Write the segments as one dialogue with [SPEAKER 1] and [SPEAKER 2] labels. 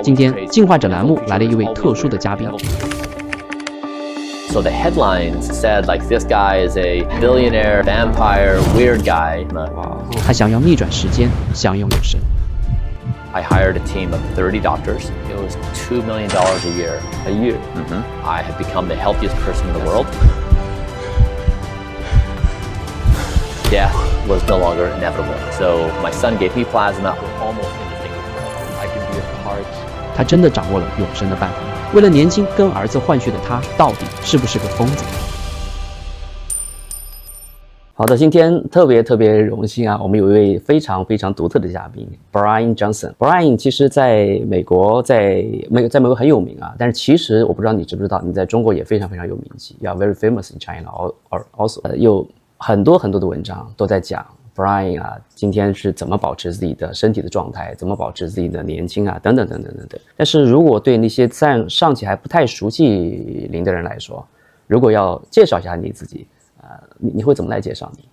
[SPEAKER 1] 今天进化者栏目来了一位特殊的嘉宾。
[SPEAKER 2] So the headlines said like this guy is a billionaire, vampire, weird guy.
[SPEAKER 1] 他想要逆转时间，享有永生。
[SPEAKER 2] I hired a team of 30 doctors. It was $2 million a year. I have become the healthiest person in the world. Death was no longer inevitable. So my son gave me plasma. Almost indistinguishable. I can be a part.
[SPEAKER 1] 他真的掌握了永生的办法。为了年轻跟儿子换血的他，到底是不是个疯子？好的，今天特别荣幸啊，我们有一位非常独特的嘉宾 Bryan Johnson。Bryan 其实在美国在美国很有名啊，但是其实我不知道你知不知道，你在中国也非常有名气 ，You are very famous in China also。有很多的文章都在讲 Bryan 啊，今天是怎么保持自己的身体的状态，怎么保持自己的年轻啊，等等。但是如果对那些尚且还不太熟悉您的人来说，如果要介绍一下你自己，你会怎么来介绍你？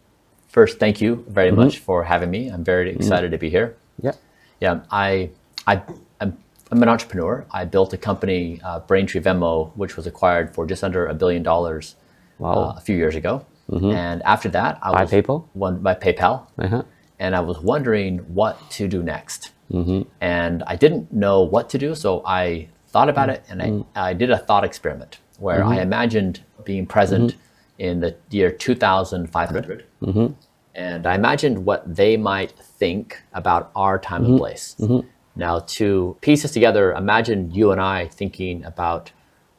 [SPEAKER 2] First, thank you very much for having me. I'm very excited to be here. Yeah. I'm an entrepreneur. I built a company, Braintree Venmo, which was acquired for just under $1 billion a few years ago. And after that, I was by PayPal. And I was wondering what to do next. And I didn't know what to do, so I thought about it, and I did a thought experiment where I imagined being present in the year 2500. And I imagined what they might think about our time and place. Now, to piece this together, imagine you and I thinking about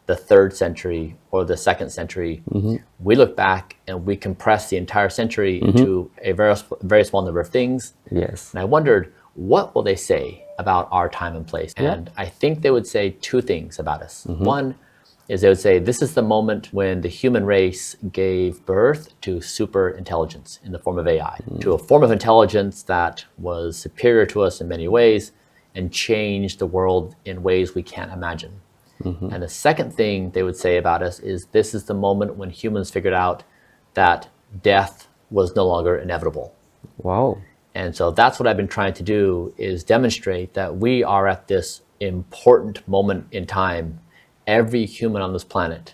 [SPEAKER 2] the 3rd century or the 2nd century. We look back and we compress the entire century into a very small number of things.
[SPEAKER 1] Yes.
[SPEAKER 2] And I wondered, what will they say about our time and place? And I think they would say 2 things about us. One is they would say, this is the moment when the human race gave birth to super intelligence in the form of AI, to a form of intelligence that was superior to us in many ways and changed the world in ways we can't imagine. And the second thing they would say about us is this is the moment when humans figured out that death was no longer inevitable.
[SPEAKER 1] Wow.
[SPEAKER 2] And so that's what I've been trying to do, is demonstrate that we are at this important moment in time, every human on this planet,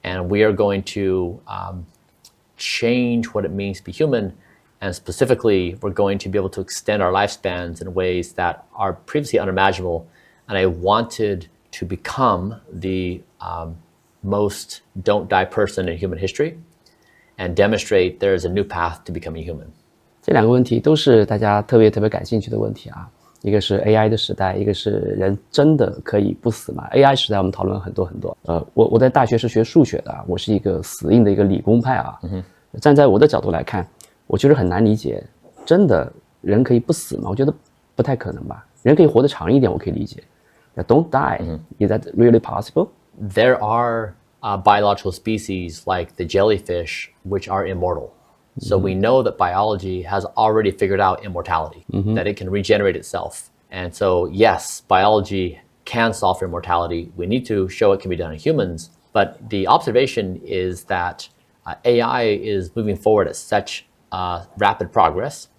[SPEAKER 2] and we are going to change what it means to be human, and specifically we're going to be able to extend our lifespans in ways that are previously unimaginable. And I wanted to become the most don't die person in human history and demonstrate there is a new path to becoming human.
[SPEAKER 1] 这2个问题都是大家特别感兴趣的问题啊。一个是 AI 的时代，一个是人真的可以不死吗？ AI 时代我们讨论很多。我在大学是学数学的，我是一个死硬的一个理工派啊。站在我的角度来看，我觉得很难理解，真的人可以不死吗？我觉得不太可能吧。人可以活得长一点，我可以理解。Don't die. Is that really possible?
[SPEAKER 2] There are biological species like the jellyfish which are immortal. So we know that biology has already figured out immortality, that it can regenerate itself. And so, yes, biology can solve for immortality. We need to show it can be done in humans. But the observation is that AI is moving forward at such rapid progress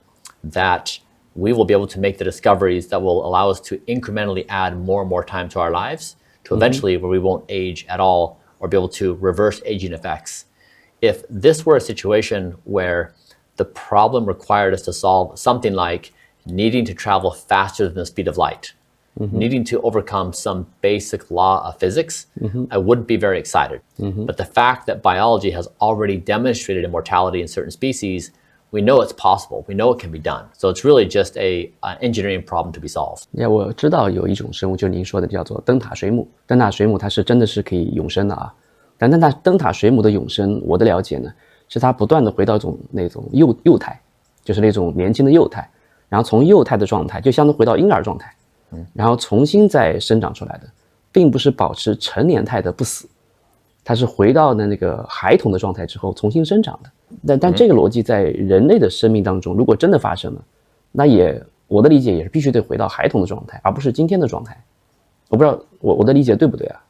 [SPEAKER 2] that we will be able to make the discoveries that will allow us to incrementally add more and more time to our lives to eventually where we won't age at all or be able to reverse aging effects. If this were a situation where the problem required us to solve something like needing to travel faster than the speed of light, needing to overcome some basic law of physics, I wouldn't be very excited. But the fact that biology has already demonstrated immortality in certain species, we know it's possible. We know it can be done. So it's really just an engineering problem to be solved.
[SPEAKER 1] 我知道有一种生物，就是您说的叫做灯塔水母。灯塔水母它是真的是可以永生的啊。但灯塔水母的永生，我的了解呢，是它不断的回到那种幼态，就是那种年轻的幼态，然后从幼态的状态就相当于回到婴儿状态，然后重新再生长出来的，并不是保持成年态的不死，它是回到那个孩童的状态之后重新生长的。但这个逻辑在人类的生命当中，如果真的发生了，那我的理解也是必须得回到孩童的状态，而不是今天的状态。我不知道我的理解对不对啊？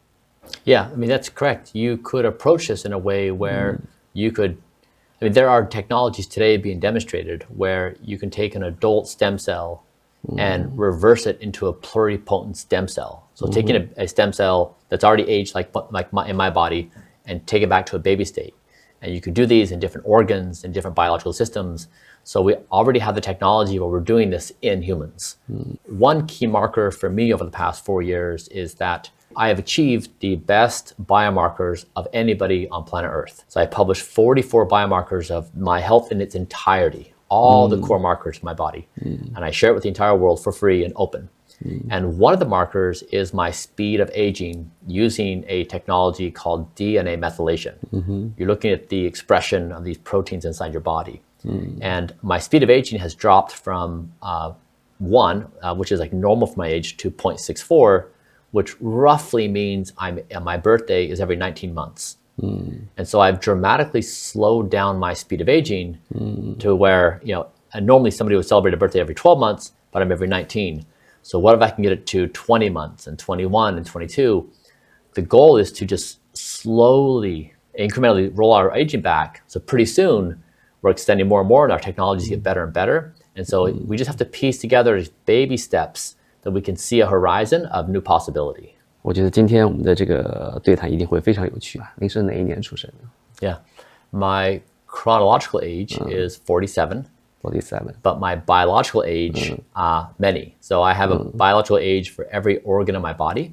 [SPEAKER 2] Yeah, I mean, that's correct. You could approach this in a way where you could, there are technologies today being demonstrated where you can take an adult stem cell and reverse it into a pluripotent stem cell. So taking a stem cell that's already aged in my body and take it back to a baby state. And you could do these in different organs and different biological systems. So we already have the technology where we're doing this in humans. One key marker for me over the past 4 years is that I have achieved the best biomarkers of anybody on planet Earth. So I published 44 biomarkers of my health in its entirety, all the core markers of my body. And I share it with the entire world for free and open. And one of the markers is my speed of aging using a technology called DNA methylation. You're looking at the expression of these proteins inside your body. And my speed of aging has dropped from 1, which is like normal for my age, to 0.64, which roughly means my birthday is every 19 months. And so I've dramatically slowed down my speed of aging to where, normally somebody would celebrate a birthday every 12 months, but I'm every 19. So what if I can get it to 20 months and 21 and 22? The goal is to just slowly, incrementally roll our aging back. So pretty soon, we're extending more and more, and our technologies get better and better. And so we just have to piece together these baby steps that we can see a horizon of new possibility.
[SPEAKER 1] 我觉得今天我们的这个对谈一定会非常有趣啊！您是哪一年出生的？
[SPEAKER 2] Yeah, my chronological age is 47.
[SPEAKER 1] 47.
[SPEAKER 2] But my biological age, many. So I have a biological age for every organ of my body.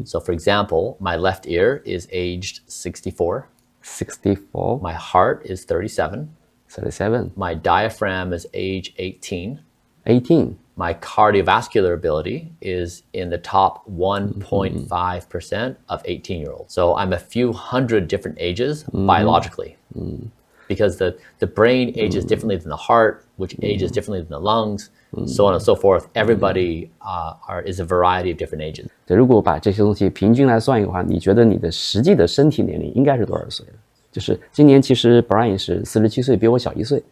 [SPEAKER 2] So for example, my left ear is aged 64.
[SPEAKER 1] 64.
[SPEAKER 2] My heart is 37.
[SPEAKER 1] 37.
[SPEAKER 2] My diaphragm is age 18.
[SPEAKER 1] 18.
[SPEAKER 2] My cardiovascular ability is in the top 1.5% of 18-year-olds. So I'm a few hundred different ages biologically. Because the brain ages differently than the heart, which ages differently than the lungs, so on and so forth. Everybody is a variety of different ages.
[SPEAKER 1] 如果把这些东西平均来算一个话，你觉得你的实际的身体年龄应该是多少岁呢？就是今年其实 Bryan 是47岁，比我小1岁。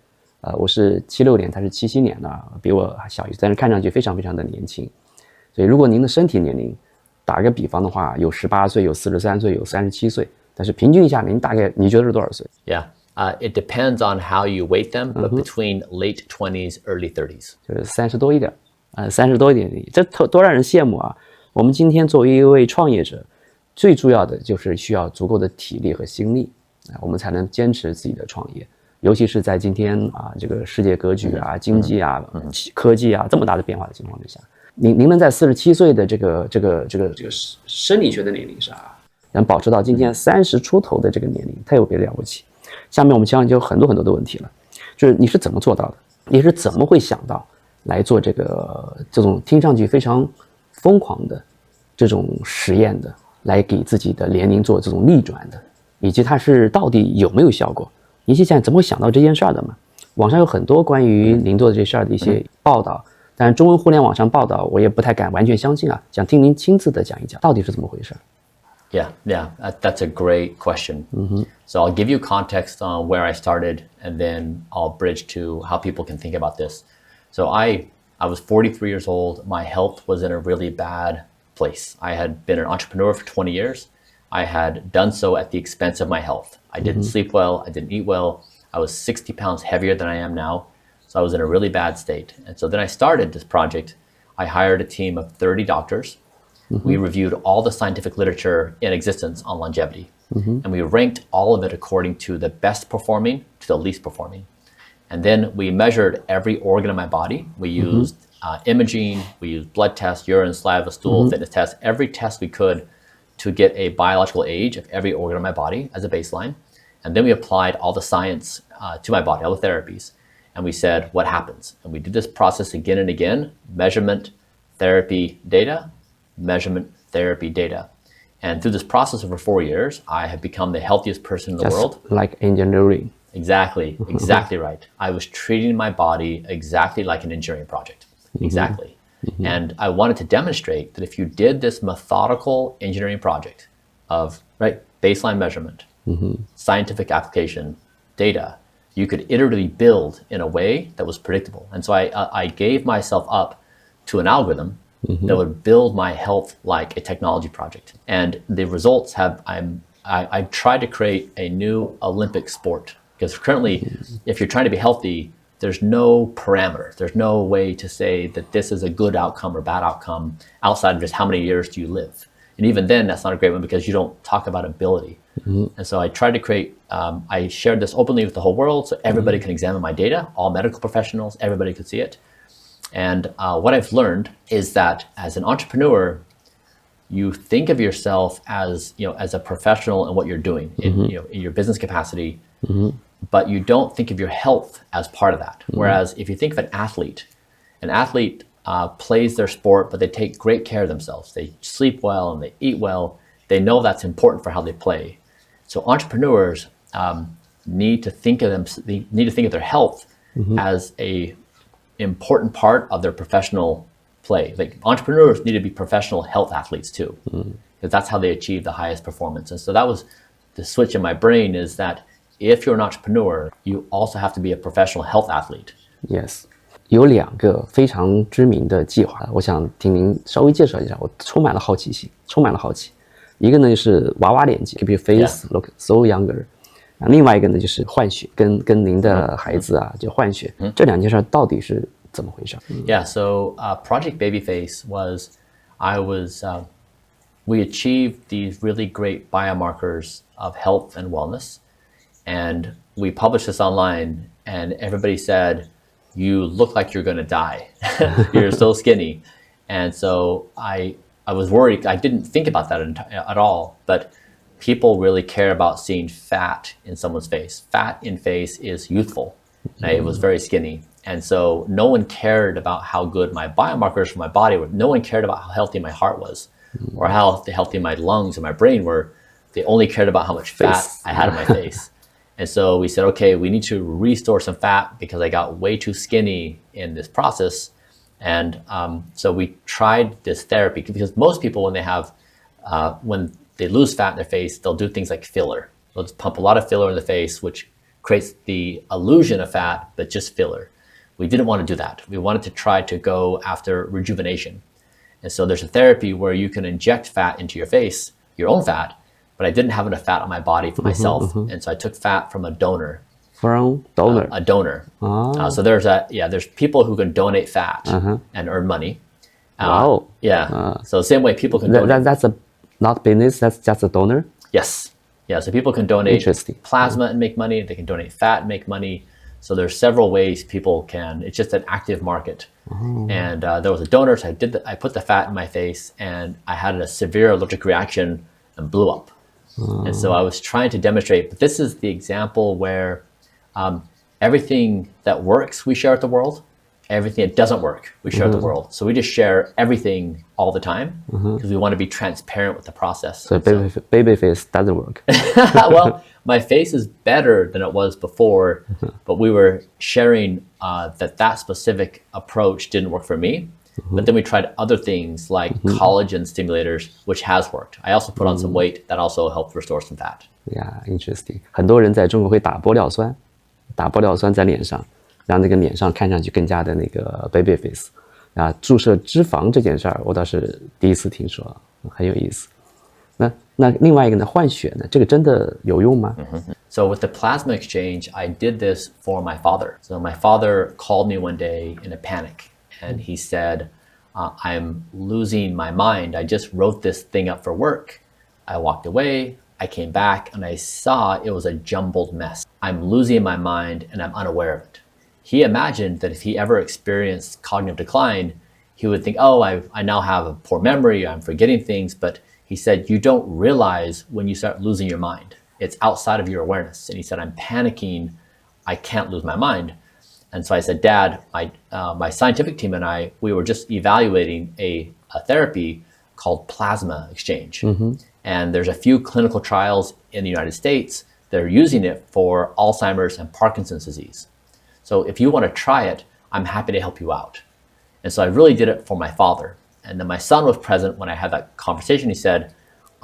[SPEAKER 1] 我是76年，他是77年的，比我小1岁，但是看上去非常非常的年轻。所以如果您的身体年龄打个比方的话，有18岁，有43岁，有37岁，但是平均一下，您大概你觉得是多少岁？
[SPEAKER 2] Yeah. It depends on how you weight them, but between late 20s, early 30s.
[SPEAKER 1] 就是30多一点，30多一点，这多让人羡慕啊！我们今天作为一位创业者，最重要的就是需要足够的体力和心力，我们才能坚持自己的创业。尤其是在今天这个世界格局经济科技这么大的变化的情况之下，您能在47岁的这个生理学的年龄上能保持到今天30出头的这个年龄，太有别了不起。下面我们想就有很多很多的问题了，就是你是怎么做到的？你是怎么会想到来做这种听上去非常疯狂的这种实验的，来给自己的年龄做这种逆转的，以及它是到底有没有效果？您现在怎么会想到这件事儿的嘛？网上有很多关于您做的这事儿的一些报道，但是中文互联网上报道我也不太敢完全相信想听您亲自的讲一讲，到底是怎么回事。
[SPEAKER 2] Yeah, that's a great question. So I'll give you context on where I started, and then I'll bridge to how people can think about this. So I was 43 years old. My health was in a really bad place. I had been an entrepreneur for 20 years. I had done so at the expense of my health. I didn't sleep well. I didn't eat well. I was 60 pounds heavier than I am now. So I was in a really bad state. And so then I started this project. I hired a team of 30 doctors. We reviewed all the scientific literature in existence on longevity, and we ranked all of it according to the best performing to the least performing. And then we measured every organ of my body. We used imaging, we used blood tests, urine, saliva, stool, fitness tests, every test we could to get a biological age of every organ of my body as a baseline. And then we applied all the science to my body, all the therapies. And we said, what happens? And we did this process again and again, measurement, therapy, data, measurement, therapy, data. And through this process over 4 years, I have become the healthiest person in the world.
[SPEAKER 1] Like engineering.
[SPEAKER 2] Exactly right. I was treating my body exactly like an engineering project. Exactly. And I wanted to demonstrate that if you did this methodical engineering project of baseline measurement, scientific application, data, you could iteratively build in a way that was predictable. And so I gave myself up to an algorithm that would build my health like a technology project. And the results I've tried to create a new Olympic sport, because currently, if you're trying to be healthy, there's no parameter. There's no way to say that this is a good outcome or bad outcome outside of just how many years do you live. And even then, that's not a great one because you don't talk about ability. And so I tried to create, I shared this openly with the whole world so everybody can examine my data, all medical professionals, everybody could see it. And what I've learned is that as an entrepreneur, you think of yourself as, as a professional in what you're doing in your business capacity, but you don't think of your health as part of that. Whereas if you think of an athlete plays their sport, but they take great care of themselves. They sleep well and they eat well. They know that's important for how they play. So entrepreneurs need to think of their health as a important part of their professional play. Like entrepreneurs need to be professional health athletes too, because that's how they achieve the highest performance. And so that was the switch in my brain, is that if you're an entrepreneur, you also have to be a professional health athlete.
[SPEAKER 1] Yes. 有2个非常知名的计划，我想听您稍微介绍一下，我充满了好奇。一个呢就是娃娃脸计 ，Keep your face look so younger。另外一个呢就是换血，跟您的孩子啊就换血，这2件事到底是怎么回事
[SPEAKER 2] ？Yeah, so Project Babyface we achieved these really great biomarkers of health and wellness, and we published this online, and everybody said, you look like you're going to die. You're so skinny. And so I was worried. I didn't think about that at all, but people really care about seeing fat in someone's face. Fat in face is youthful. I was very skinny. And so no one cared about how good my biomarkers for my body were. No one cared about how healthy my heart was or how healthy my lungs and my brain were. They only cared about how much fat I had on my face. And so we said, okay, we need to restore some fat because I got way too skinny in this process. And so we tried this therapy, because most people, when they lose fat in their face, they'll do things like filler. They'll just pump a lot of filler in the face, which creates the illusion of fat, but just filler. We didn't want to do that. We wanted to try to go after rejuvenation. And so there's a therapy where you can inject fat into your face, your own fat, but I didn't have enough fat on my body for myself. And so I took fat from a donor.
[SPEAKER 1] From donor?
[SPEAKER 2] A donor. So there's people who can donate fat and earn money.
[SPEAKER 1] Wow.
[SPEAKER 2] Yeah. So same way people can donate.
[SPEAKER 1] That's not business, that's just a donor?
[SPEAKER 2] Yes. Yeah, so people can donate plasma and make money. They can donate fat and make money. So there's several ways people can. It's just an active market. And there was a donor, so I put the fat in my face, and I had a severe allergic reaction and blew up. And so I was trying to demonstrate, but this is the example where everything that works we share with the world, everything that doesn't work we share with the world. So we just share everything all the time because we want to be transparent with the process.
[SPEAKER 1] So baby face doesn't work.
[SPEAKER 2] Well, my face is better than it was before, but we were sharing that specific approach didn't work for me. But then we tried other things like collagen stimulators, which has worked. I also put on some weight that also helped restore some fat.
[SPEAKER 1] Yeah, interesting. 很多人在中国会打玻尿酸在脸上，让这个脸上看上去更加的那个 baby face。注射脂肪这件事儿，我倒是第一次听说，很有意思。那另外一个呢，换血呢，这个真的有用吗
[SPEAKER 2] ？So with the plasma exchange, I did this for my father. So my father called me one day in a panic. And he said, I'm losing my mind. I just wrote this thing up for work. I walked away. I came back and I saw it was a jumbled mess. I'm losing my mind and I'm unaware of it. He imagined that if he ever experienced cognitive decline, he would think, oh, I now have a poor memory. I'm forgetting things. But he said, you don't realize when you start losing your mind. It's outside of your awareness. And he said, I'm panicking. I can't lose my mind. And so I said, Dad, my scientific team and I, we were just evaluating a therapy called plasma exchange. And there's a few clinical trials in the United States that are using it for Alzheimer's and Parkinson's disease. So if you want to try it, I'm happy to help you out. And so I really did it for my father. And then my son was present when I had that conversation. He said,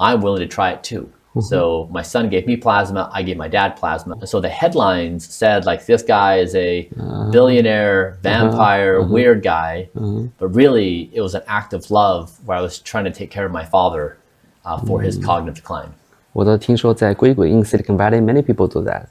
[SPEAKER 2] I'm willing to try it too. So my son gave me plasma, I gave my dad plasma. So the headlines said like, this guy is a billionaire, vampire, weird guy. But really it was an act of love where I was trying to take care of my father for his cognitive decline.
[SPEAKER 1] 我都听说在硅谷 in Silicon Valley, many people do that.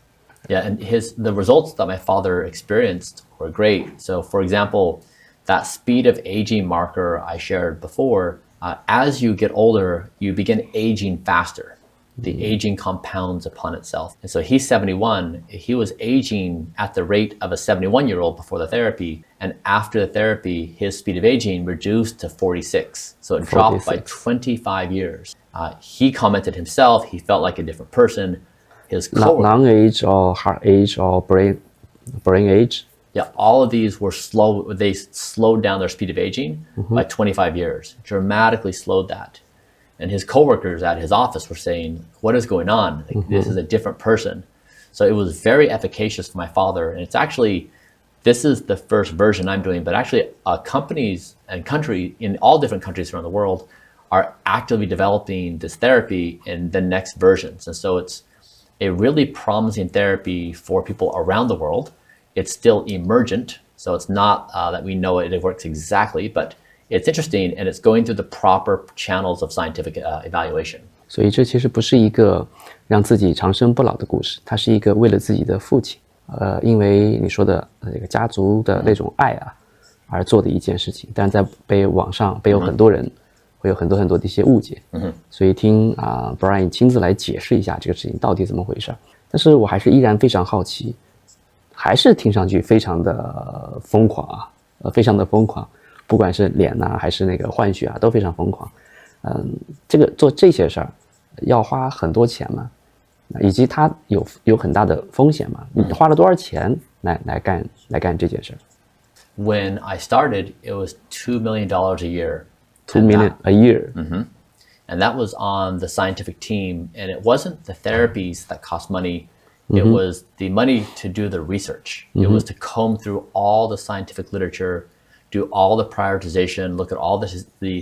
[SPEAKER 2] Yeah, and the results that my father experienced were great. So, for example, that speed of aging marker I shared before, as you get older, you begin aging faster. The aging compounds upon itself. And so he's 71. He was aging at the rate of a 71-year-old before the therapy. And after the therapy, his speed of aging reduced to 46. So it dropped by 25 years. He commented himself, he felt like a different person. His
[SPEAKER 1] lung age or heart age or brain age.
[SPEAKER 2] Yeah, all of these were slow. They slowed down their speed of aging by 25 years, dramatically slowed that. And his coworkers at his office were saying, what is going on? Like, this is a different person. So it was very efficacious for my father. And it's actually, this is the first version I'm doing, but actually companies and countries in all different countries around the world are actively developing this therapy in the next versions. And so it's a really promising therapy for people around the world. It's still emergent, so it's not that we know it works exactly, but it's interesting and it's going through the proper channels of scientific evaluation.
[SPEAKER 1] 所以这其实不是一个让自己长生不老的故事，它是一个为了自己的父亲，因为你说的这个家族的那种爱啊而做的一件事情，但是在网上被有很多人会有很多的一些误解，所以听Bryan 亲自来解释一下这个事情到底怎么回事。但是我还是依然非常好奇，还是听上去非常的疯狂啊，非常的疯狂，不管是脸啊还是那个换血啊都非常疯狂。这个做这些事儿要花很多钱吗？以及它有很大的风险吗？你花了多少钱来干这件事？
[SPEAKER 2] When I started, it was $2 million a year.
[SPEAKER 1] $2 million a year.
[SPEAKER 2] And that was on the scientific team. And it wasn't the therapies that cost money. It was the money to do the research. It was to comb through all the scientific literature, do all the prioritization, look at all the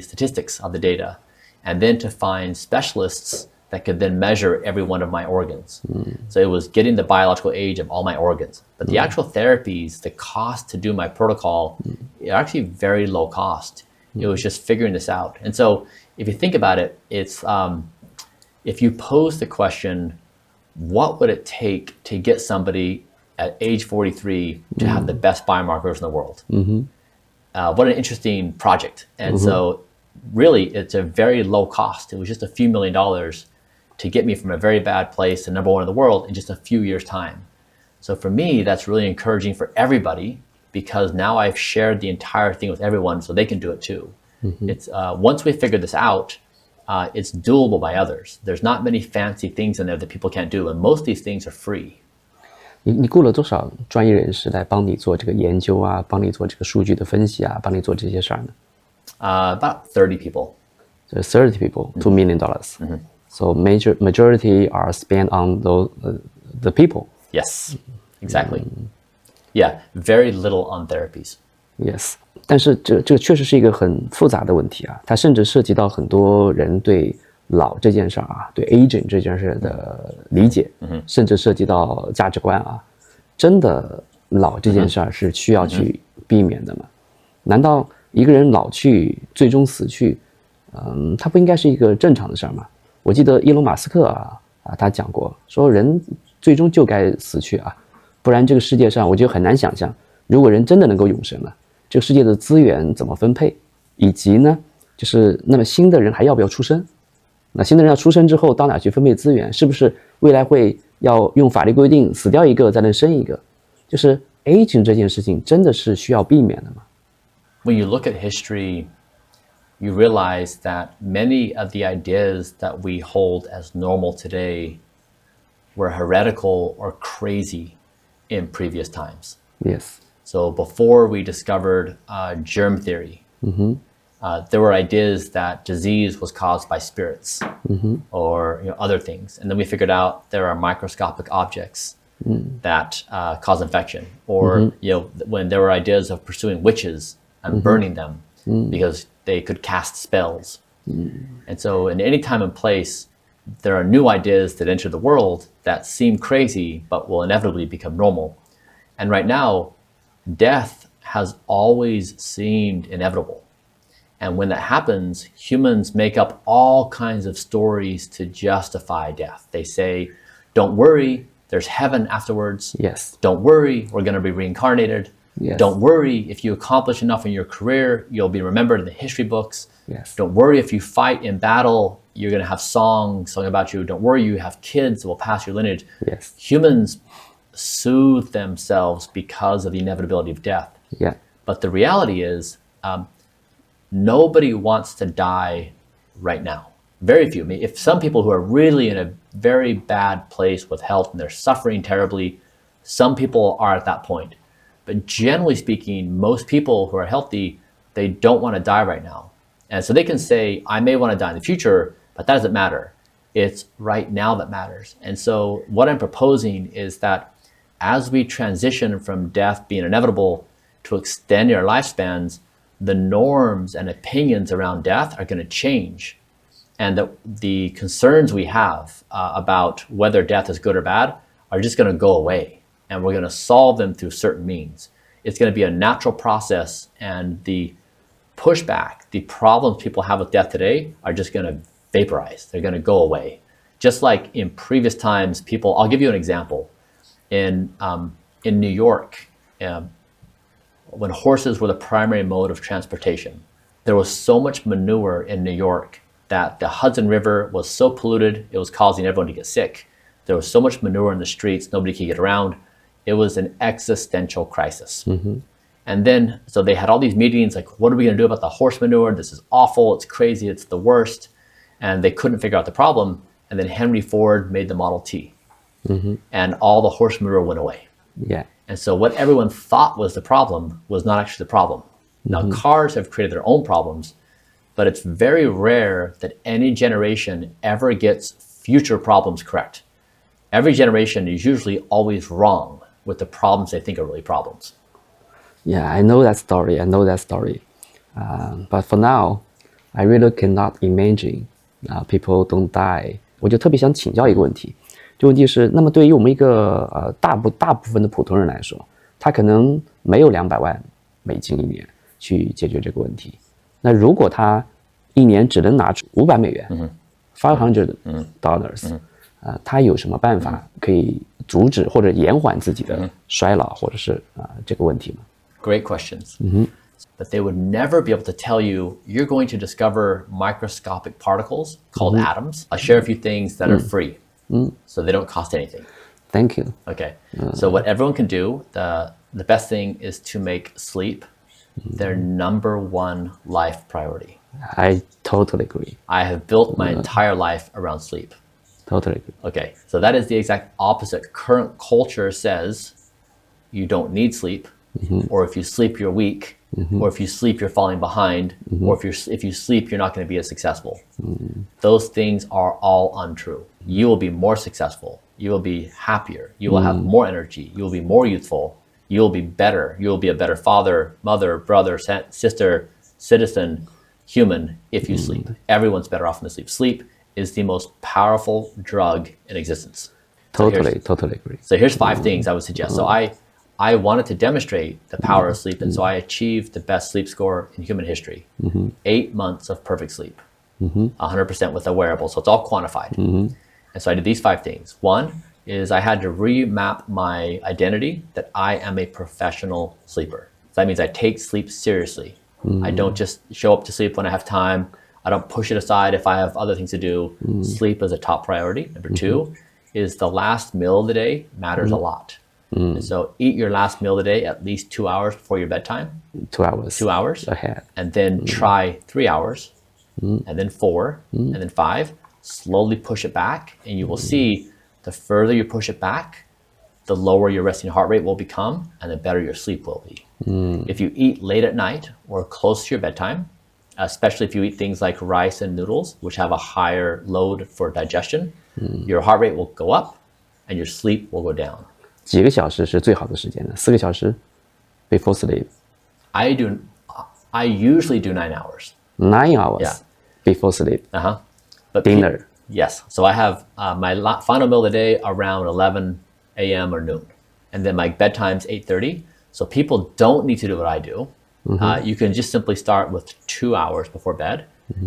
[SPEAKER 2] statistics of the data, and then to find specialists that could then measure every one of my organs. So it was getting the biological age of all my organs. But the actual therapies, the cost to do my protocol, are actually very low cost. It was just figuring this out. And so if you think about it, it's if you pose the question, what would it take to get somebody at age 43 to have the best biomarkers in the world? What an interesting project. And so really, it's a very low cost. It was just a few $1 million to get me from a very bad place to number one in the world in just a few years' time. So for me, that's really encouraging for everybody because now I've shared the entire thing with everyone so they can do it too. It's once we figure this out, it's doable by others. There's not many fancy things in there that people can't do, and most of these things are free.
[SPEAKER 1] 你雇了多少专业人士来帮你做这个研究啊，帮你做这个数据的分析啊，帮你做这些事儿呢
[SPEAKER 2] ？About 30 people.
[SPEAKER 1] So 30 people, $2 million. So majority are spent on the people.
[SPEAKER 2] Yes, exactly. Yeah, very little on therapies.
[SPEAKER 1] Yes. 但是这确实是一个很复杂的问题啊，它甚至涉及到很多人对老这件事儿啊，对 aging 这件事的理解，甚至涉及到价值观啊。真的老这件事儿是需要去避免的吗？难道一个人老去最终死去，他不应该是一个正常的事儿吗？我记得伊隆马斯克他讲过，说人最终就该死去啊，不然这个世界上我就很难想象，如果人真的能够永生了，这个世界的资源怎么分配，以及呢，就是那么新的人还要不要出生？那新的人要出生之后到哪去分配资源？是不是未来会要用法律规定死掉一个再能生一个？就是 aging 这件事情真的是需要避免的吗？
[SPEAKER 2] When you look at history, you realize that many of the ideas that we hold as normal today were heretical or crazy in previous times.
[SPEAKER 1] Yes.
[SPEAKER 2] So before we discovered germ theory, there were ideas that disease was caused by spirits or other things. And then we figured out there are microscopic objects that cause infection. Or when there were ideas of pursuing witches and burning them because they could cast spells. And so in any time and place, there are new ideas that enter the world that seem crazy but will inevitably become normal. And right now, death has always seemed inevitable. And when that happens, humans make up all kinds of stories to justify death. They say, don't worry, there's heaven afterwards.
[SPEAKER 1] Yes.
[SPEAKER 2] Don't worry, we're going to be reincarnated.
[SPEAKER 1] Yes.
[SPEAKER 2] Don't worry, if you accomplish enough in your career, you'll be remembered in the history books.
[SPEAKER 1] Yes.
[SPEAKER 2] Don't worry, if you fight in battle, you're going to have songs sung about you. Don't worry, you have kids that will pass your lineage.
[SPEAKER 1] Yes.
[SPEAKER 2] Humans soothe themselves because of the inevitability of death.
[SPEAKER 1] Yeah.
[SPEAKER 2] But the reality is, nobody wants to die right now. Very few. I mean, if some people who are really in a very bad place with health and they're suffering terribly, some people are at that point. But generally speaking, most people who are healthy, they don't want to die right now. And so they can say, I may want to die in the future, but that doesn't matter. It's right now that matters. And so what I'm proposing is that as we transition from death being inevitable to extending our lifespans, the norms and opinions around death are going to change. And the concerns we have about whether death is good or bad are just going to go away. And we're going to solve them through certain means. It's going to be a natural process, and the pushback, the problems people have with death today are just going to vaporize. They're going to go away. Just like in previous times, people, I'll give you an example. In New York, when horses were the primary mode of transportation, there was so much manure in New York that the Hudson River was so polluted, it was causing everyone to get sick. There was so much manure in the streets, nobody could get around. It was an existential crisis. Mm-hmm. And then, so they had all these meetings like, what are we going to do about the horse manure? This is awful, it's crazy, it's the worst. And they couldn't figure out the problem. And then Henry Ford made the Model T. Mm-hmm. And all the horse manure went away.
[SPEAKER 1] Yeah.
[SPEAKER 2] And so what everyone thought was the problem was not actually the problem. Now, mm-hmm. Cars have created their own problems, but it's very rare that any generation ever gets future problems correct. Every generation is usually always wrong with the problems they think are really problems.
[SPEAKER 1] Yeah, I know that story. But for now, I really cannot imagine people don't die. 我就特别想请教一个问题，这问题是，那么对于我们一个大部分的普通人来说，他可能没有200万美金一年去解决这个问题。那如果他一年只能拿出500美元$500，他有什么办法可以阻止或者延缓自己的衰老，或者是这个问题吗？
[SPEAKER 2] Great questions. Mm-hmm. But they would never be able to tell you, you're going to discover microscopic particles called atoms. I'll share a few things that are free, so they don't cost anything.
[SPEAKER 1] Thank you.
[SPEAKER 2] Okay. So what everyone can do, the best thing is to make sleep their number one life priority.
[SPEAKER 1] I totally agree.
[SPEAKER 2] I have built my entire life around sleep.
[SPEAKER 1] Totally agree.
[SPEAKER 2] Okay. So that is the exact opposite. Current culture says you don't need sleep, or if you sleep, you're weak. Or if you sleep, you're falling behind, or if you sleep, you're not going to be as successful. Those things are all untrue. You will be more successful. You will be happier. You will have more energy. You will be more youthful. You will be better. You will be a better father, mother, brother, sister, citizen, human if you sleep. Everyone's better off in the sleep. Sleep is the most powerful drug in existence.
[SPEAKER 1] Totally agree.
[SPEAKER 2] So here's 5 things I would suggest. So I wanted to demonstrate the power of sleep, and so I achieved the best sleep score in human history. 8 months of perfect sleep, 100% with a wearable, so it's all quantified. And so I did these 5 things. One is I had to remap my identity that I am a professional sleeper. So that means I take sleep seriously. I don't just show up to sleep when I have time. I don't push it aside if I have other things to do. Sleep is a top priority. Number 2 is the last meal of the day matters a lot. And so eat your last meal of the day at least 2 hours before your bedtime.
[SPEAKER 1] 2 hours.
[SPEAKER 2] 2 hours.
[SPEAKER 1] Ahead.
[SPEAKER 2] And then try 3 hours, and then 4, and then 5. Slowly push it back, and you will see the further you push it back, the lower your resting heart rate will become, and the better your sleep will be. If you eat late at night or close to your bedtime, especially if you eat things like rice and noodles, which have a higher load for digestion, your heart rate will go up, and your sleep will go down.
[SPEAKER 1] 几个小时是最好的时间呢？4个小时 before sleep.
[SPEAKER 2] I usually do 9 hours.
[SPEAKER 1] 9 hours
[SPEAKER 2] Yeah.
[SPEAKER 1] before sleep.
[SPEAKER 2] But
[SPEAKER 1] Dinner.
[SPEAKER 2] Yes. So I have my final meal of the day around 11 a.m. or noon. And then my bedtime's 8:30. So people don't need to do what I do. You can just simply start with 2 hours before bed,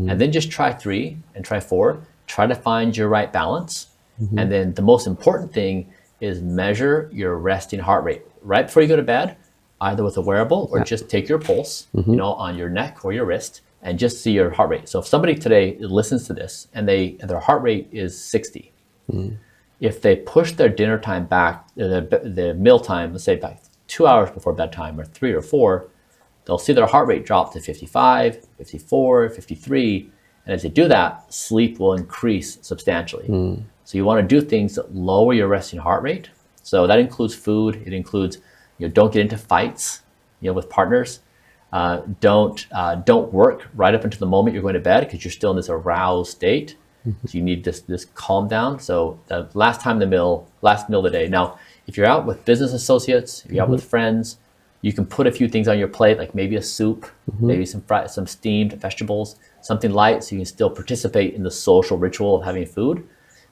[SPEAKER 2] and then just try 3 and try 4. Try to find your right balance. And then the most important thing is measure your resting heart rate right before you go to bed, either with a wearable or just take your pulse, on your neck or your wrist and just see your heart rate. So if somebody today listens to this and their heart rate is 60, if they push their dinner time back, the meal time, let's say back 2 hours before bedtime or 3 or 4, they'll see their heart rate drop to 55, 54, 53. And as they do that, sleep will increase substantially. So you want to do things that lower your resting heart rate. So that includes food. It includes, don't get into fights, with partners. Don't work right up until the moment you're going to bed because you're still in this aroused state. So you need this calm down. So the last meal of the day. Now, if you're out with business associates, if you're out with friends, you can put a few things on your plate, like maybe a soup, maybe some steamed vegetables, something light, so you can still participate in the social ritual of having food.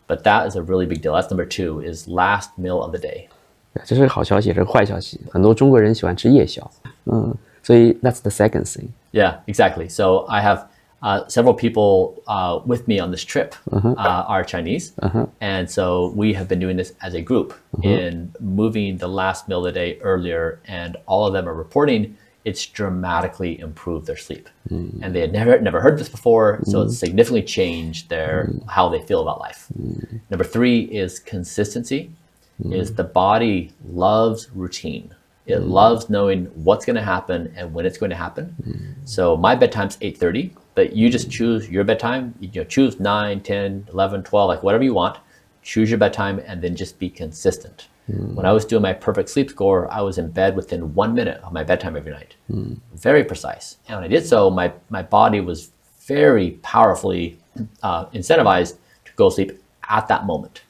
[SPEAKER 2] But that is a really big deal. That's number 2, is last meal of the day.
[SPEAKER 1] 这是个好消息，也是个坏消息。很多中国人喜欢吃夜宵，所以 that's the second thing.
[SPEAKER 2] Yeah, exactly. So I have several people with me on this trip are Chinese. And so we have been doing this as a group in moving the last meal of the day earlier. And all of them are reporting it's dramatically improved their sleep. And they had never heard this before. So it's significantly changed how they feel about life. Number 3 is consistency. Is the body loves routine. It loves knowing what's going to happen and when it's going to happen. So my bedtime's 8:30, but you just choose your bedtime. Choose 9, 10, 11, 12, like whatever you want. Choose your bedtime and then just be consistent. When I was doing my perfect sleep score, I was in bed within 1 minute of my bedtime every night. Very precise. And when I did so, my body was very powerfully incentivized to go sleep at that moment.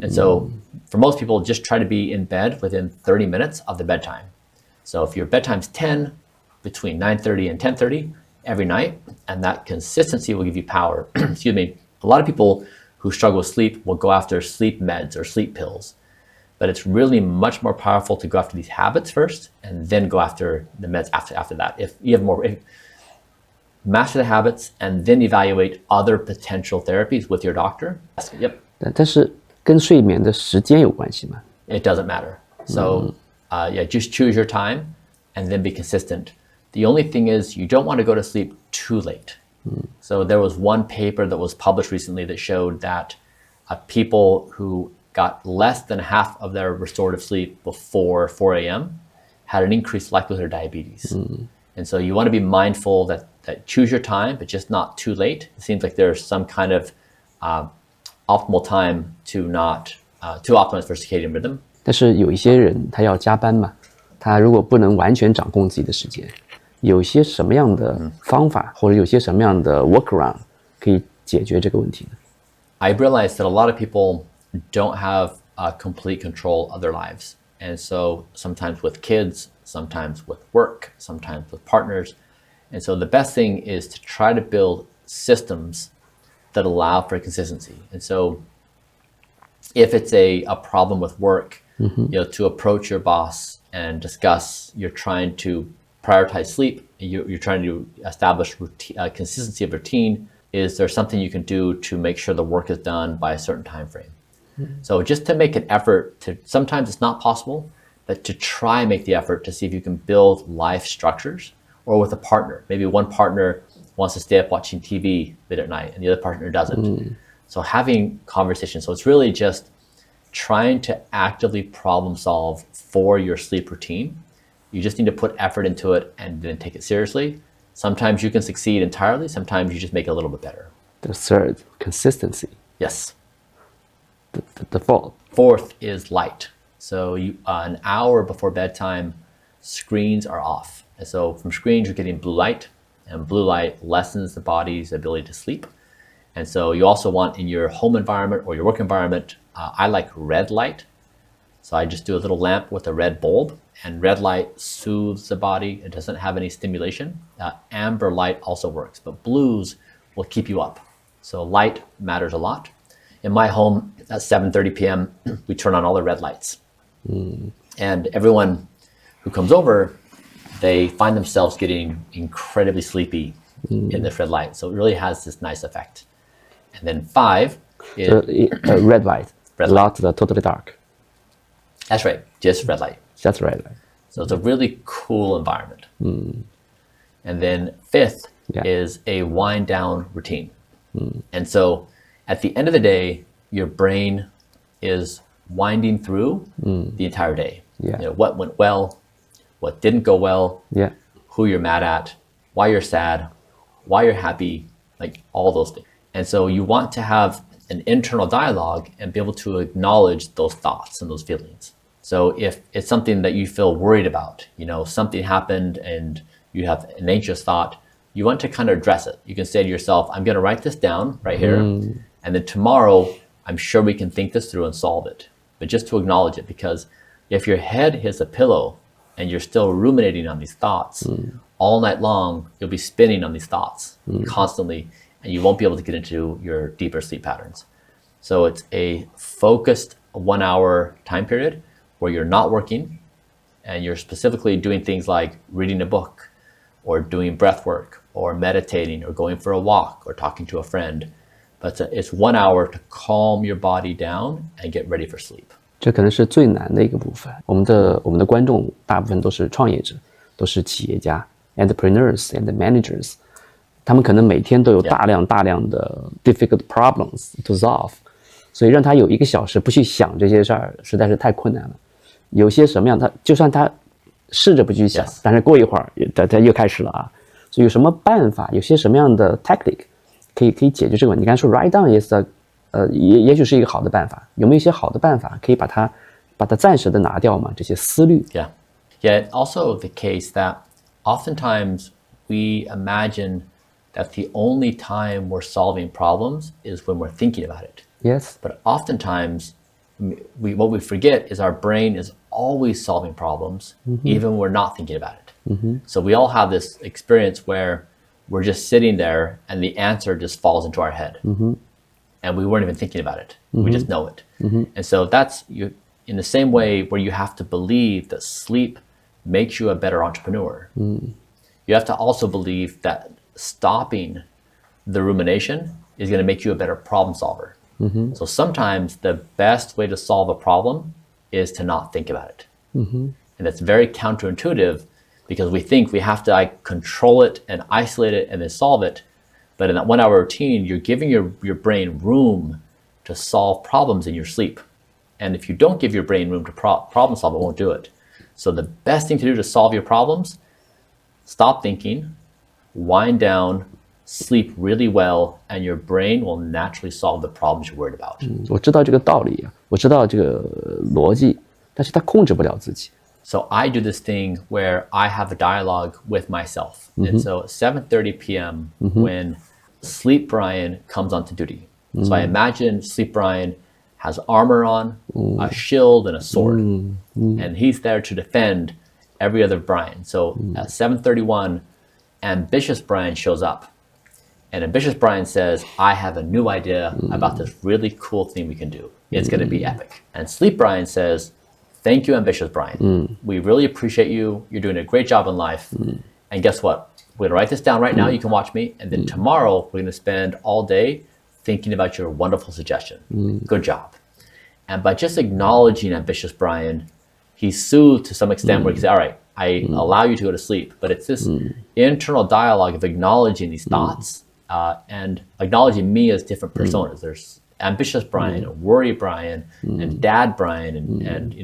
[SPEAKER 2] And so for most people, just try to be in bed within 30 minutes of the bedtime. So if your bedtime's 10, between 9:30 and 10:30 every night, and that consistency will give you power. Excuse me. A lot of people who struggle with sleep will go after sleep meds or sleep pills. But it's really much more powerful to go after these habits first and then go after the meds after that. If you have more, master the habits and then evaluate other potential therapies with your doctor. Yep.
[SPEAKER 1] 但是跟睡眠的时间有关系吗？
[SPEAKER 2] It doesn't matter. So just choose your time and then be consistent. The only thing is you don't want to go to sleep too late. So there was one paper that was published recently that showed that people who got less than half of their restorative sleep before 4 a.m. had an increased likelihood of diabetes. And so you want to be mindful that choose your time, but just not too late. It seems like there's some kind of optimal time to optimize for circadian rhythm.
[SPEAKER 1] 但是有一些人他要加班嘛，他如果不能完全掌控自己的时间，有些什么样的方法或者有些什么样的 workaround 可以解决这个问题呢？
[SPEAKER 2] I realized that a lot of people don't have complete control of their lives. And so sometimes with kids, sometimes with work, sometimes with partners. And so the best thing is to try to build systems that allow for consistency. And so if it's a problem with work, to approach your boss and discuss, you're trying to prioritize sleep, you're trying to establish consistency of routine. Is there something you can do to make sure the work is done by a certain time frame? So just to make an effort to, sometimes it's not possible, but to try and make the effort to see if you can build life structures, or with a partner. Maybe one partner wants to stay up watching TV late at night and the other partner doesn't. So having conversations. So it's really just trying to actively problem solve for your sleep routine. You just need to put effort into it and then take it seriously. Sometimes you can succeed entirely. Sometimes you just make it a little bit better.
[SPEAKER 1] The third, consistency.
[SPEAKER 2] Yes.
[SPEAKER 1] The fourth.
[SPEAKER 2] Fourth is light. So an hour before bedtime, screens are off. And so from screens, you're getting blue light, and blue light lessens the body's ability to sleep. And so you also want in your home environment or your work environment, I like red light. So I just do a little lamp with a red bulb, and red light soothes the body. It doesn't have any stimulation. Amber light also works, but blues will keep you up. So light matters a lot. In my home at 7:30 p.m., we turn on all the red lights. And everyone who comes over, they find themselves getting incredibly sleepy in this red light. So it really has this nice effect. And then 5 is
[SPEAKER 1] red light, not the totally dark.
[SPEAKER 2] That's right. Just red light.
[SPEAKER 1] That's right.
[SPEAKER 2] So it's a really cool environment. And then fifth is a wind down routine. And so at the end of the day, your brain is winding through the entire day.
[SPEAKER 1] Yeah.
[SPEAKER 2] You know, what went well, what didn't go well, who you're mad at, why you're sad, why you're happy, like all those things. And so you want to have an internal dialogue and be able to acknowledge those thoughts and those feelings. So if it's something that you feel worried about, you know, something happened and you have an anxious thought, you want to kind of address it. You can say to yourself, I'm going to write this down right here. And then tomorrow, I'm sure we can think this through and solve it. But just to acknowledge it, because if your head hits a pillow and you're still ruminating on these thoughts, all night long, you'll be spinning on these thoughts constantly, and you won't be able to get into your deeper sleep patterns. So it's a focused 1 hour time period where you're not working and you're specifically doing things like reading a book or doing breath work or meditating or going for a walk or talking to a friend. But it's 1 hour to calm your body down and get ready for sleep.
[SPEAKER 1] 这可能是最难的一个部分。我们的观众大部分都是创业者，都是企业家 entrepreneurs and managers， 他们可能每天都有大量的 difficult problems to solve， 所以让他有1个小时不去想这些事儿，实在是太困难了。有些什么样，他就算他试着不去想，但是过一会儿他又开始了啊。所以有什么办法，有些什么样的 tactic 可以解决这个问题？你刚才说 write down is也许是一个好的办法，有没有一些好的办法可以把它暂时的拿掉吗？这些思虑。
[SPEAKER 2] Yeah. Also the case that oftentimes we imagine that the only time we're solving problems is when we're thinking about it.
[SPEAKER 1] Yes.
[SPEAKER 2] But oftentimes what we forget is our brain is always solving problems, even when we're not thinking about it. So we all have this experience where we're just sitting there and the answer just falls into our head. And we weren't even thinking about it. We just know it. And so that's in the same way where you have to believe that sleep makes you a better entrepreneur. You have to also believe that stopping the rumination is going to make you a better problem solver. So sometimes the best way to solve a problem is to not think about it. And that's very counterintuitive because we think we have to control it and isolate it and then solve it. But in that 1 hour routine, you're giving your brain room to solve problems in your sleep. And if you don't give your brain room to problem solve, it won't do it. So the best thing to do to solve your problems, stop thinking, wind down, sleep really well, and your brain will naturally solve the problems you're worried about.
[SPEAKER 1] 我知道这个道理啊，我知道这个逻辑，但是他控制不了自己。
[SPEAKER 2] So I do this thing where I have a dialogue with myself. And so at 7:30 p.m. when Sleep Bryan comes onto duty. So I imagine Sleep Bryan has armor on, a shield, and a sword. And he's there to defend every other Bryan. So at 7:31, Ambitious Bryan shows up. And Ambitious Bryan says, I have a new idea about this really cool thing we can do. It's going to be epic. And Sleep Bryan says, thank you, Ambitious Bryan. We really appreciate you. You're doing a great job in life. And guess what? We're going to write this down right now. You can watch me. And then tomorrow, we're going to spend all day thinking about your wonderful suggestion. Good job. And by just acknowledging Ambitious Bryan, he's soothed to some extent where he can say, all right, I allow you to go to sleep. But it's this internal dialogue of acknowledging these thoughts and acknowledging me as different personas. There's Ambitious Bryan, Worry Bryan, and Dad Bryan, and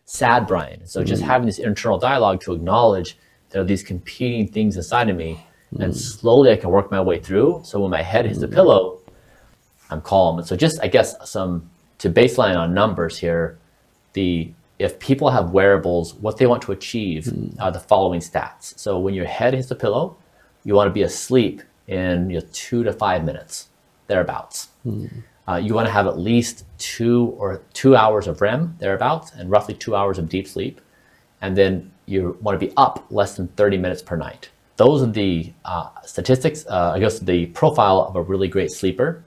[SPEAKER 2] Sad Bryan. So just having this internal dialogue to acknowledge there are these competing things inside of me, and slowly I can work my way through. So when my head hits the pillow, I'm calm. And so just, I guess, to baseline on numbers here, if people have wearables, what they want to achieve are the following stats. So when your head hits the pillow, you want to be asleep in 2 to 5 minutes, thereabouts. You want to have at least 2 hours of REM, thereabouts, and roughly 2 hours of deep sleep. And then you want to be up less than 30 minutes per night. Those are the statistics, I guess the profile of a really great sleeper.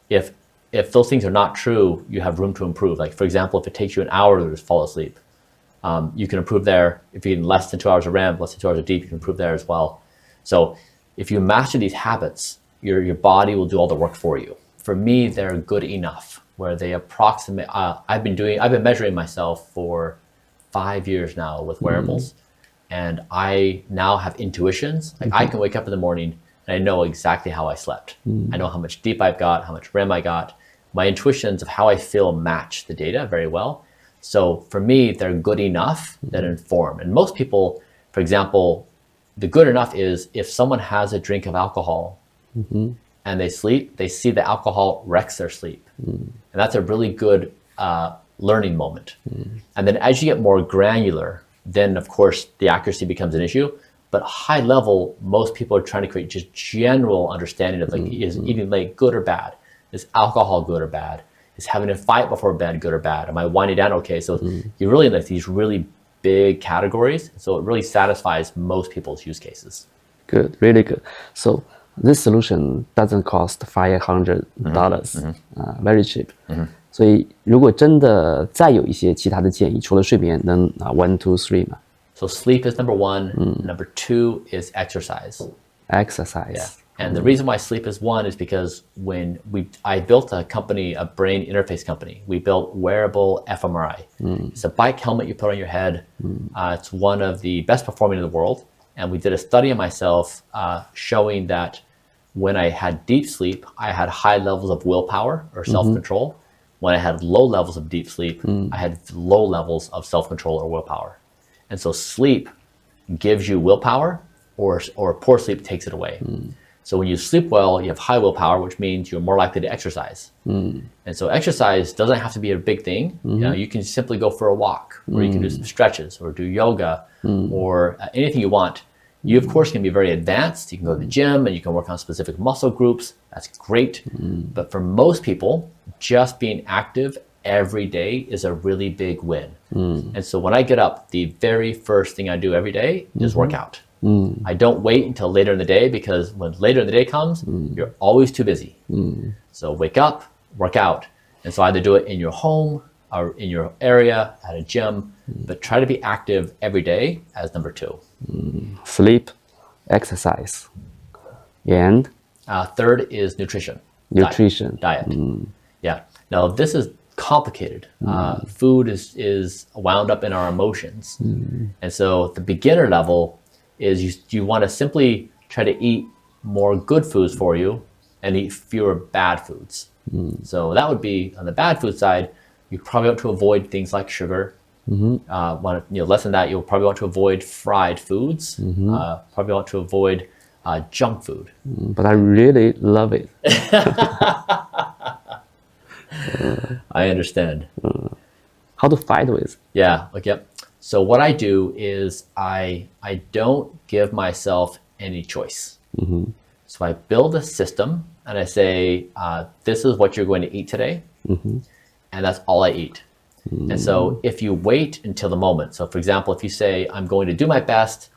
[SPEAKER 2] If those things are not true, you have room to improve. Like, for example, if it takes you an hour to just fall asleep, you can improve there. If you're getting less than 2 hours of REM, less than 2 hours of deep, you can improve there as well. So if you master these habits, your body will do all the work for you. for me, they're good enough where they approximate. I've been measuring myself for 5 years now with wearables, and I now have intuitions. Like I can wake up in the morning and I know exactly how I slept. I know how much deep I've got, how much REM I got. My intuitions of how I feel match the data very well. So for me, they're good enough that inform. And most people, for example, the good enough is if someone has a drink of alcohol and they sleep, they see the alcohol wrecks their sleep. And that's a really good learning moment. And then as you get more granular, then of course the accuracy becomes an issue. But high level, most people are trying to create just general understanding of like, is eating late good or bad? Is alcohol good or bad? Is having a fight before bed good or bad? Am I winding down okay? So you really like these really big categories. So it really satisfies most people's use cases.
[SPEAKER 1] Good, really good. So this solution doesn't cost $500, very cheap. 所以如果真的再有一些其他的建议，除了睡眠，能1, 2, 3吗？
[SPEAKER 2] So sleep is number one. Number two is exercise.
[SPEAKER 1] Exercise.
[SPEAKER 2] Yeah. And the reason why sleep is one is because when I built a company, a brain interface company, we built wearable fMRI. It's a bike helmet you put on your head. It's one of the best performing in the world. And we did a study on myself showing that when I had deep sleep, I had high levels of willpower or self-control. When I had low levels of deep sleep, I had low levels of self-control or willpower. And so sleep gives you willpower or poor sleep takes it away. So when you sleep well, you have high willpower, which means you're more likely to exercise. And so exercise doesn't have to be a big thing. You know, you can simply go for a walk, or you can do some stretches, or do yoga, or anything you want. You, of course, can be very advanced. You can go to the gym and you can work on specific muscle groups. That's great. But for most people, just being active every day is a really big win. And so when I get up, the very first thing I do every day is work out. I don't wait until later in the day because when later in the day comes, you're always too busy. So wake up, work out. And so either do it in your home or in your area at a gym, but try to be active every day as number two.
[SPEAKER 1] Sleep, exercise, and
[SPEAKER 2] third is nutrition.
[SPEAKER 1] nutrition.
[SPEAKER 2] Diet. Yeah. Now this is complicated. Food is wound up in our emotions. And so the beginner level is you want to simply try to eat more good foods for you and eat fewer bad foods. So that would be on the bad food side, you probably want to avoid things like sugar. Less than that, you'll probably want to avoid fried foods. Probably want to avoid junk food.
[SPEAKER 1] But I really love it.
[SPEAKER 2] I understand.
[SPEAKER 1] How to fight with?
[SPEAKER 2] Yeah. Okay. So what I do is I don't give myself any choice. So I build a system and I say, this is what you're going to eat today. And that's all I eat. And so if you wait until the moment, so for example, if you say, I'm going to do my best,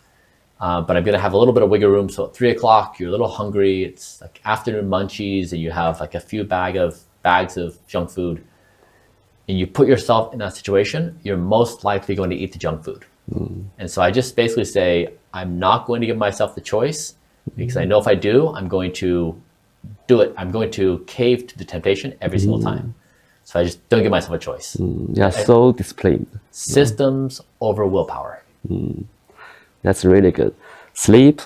[SPEAKER 2] but I'm going to have a little bit of wiggle room. So at 3 o'clock, you're a little hungry. It's like afternoon munchies and you have like a few bags of junk food. And you put yourself in that situation, you're most likely going to eat the junk food. And so I just basically say, I'm not going to give myself the choice because I know if I do, I'm going to do it. I'm going to cave to the temptation every single time. So I just don't give myself a choice.
[SPEAKER 1] Yeah, so disciplined.
[SPEAKER 2] Systems over willpower.
[SPEAKER 1] That's really good. Sleep,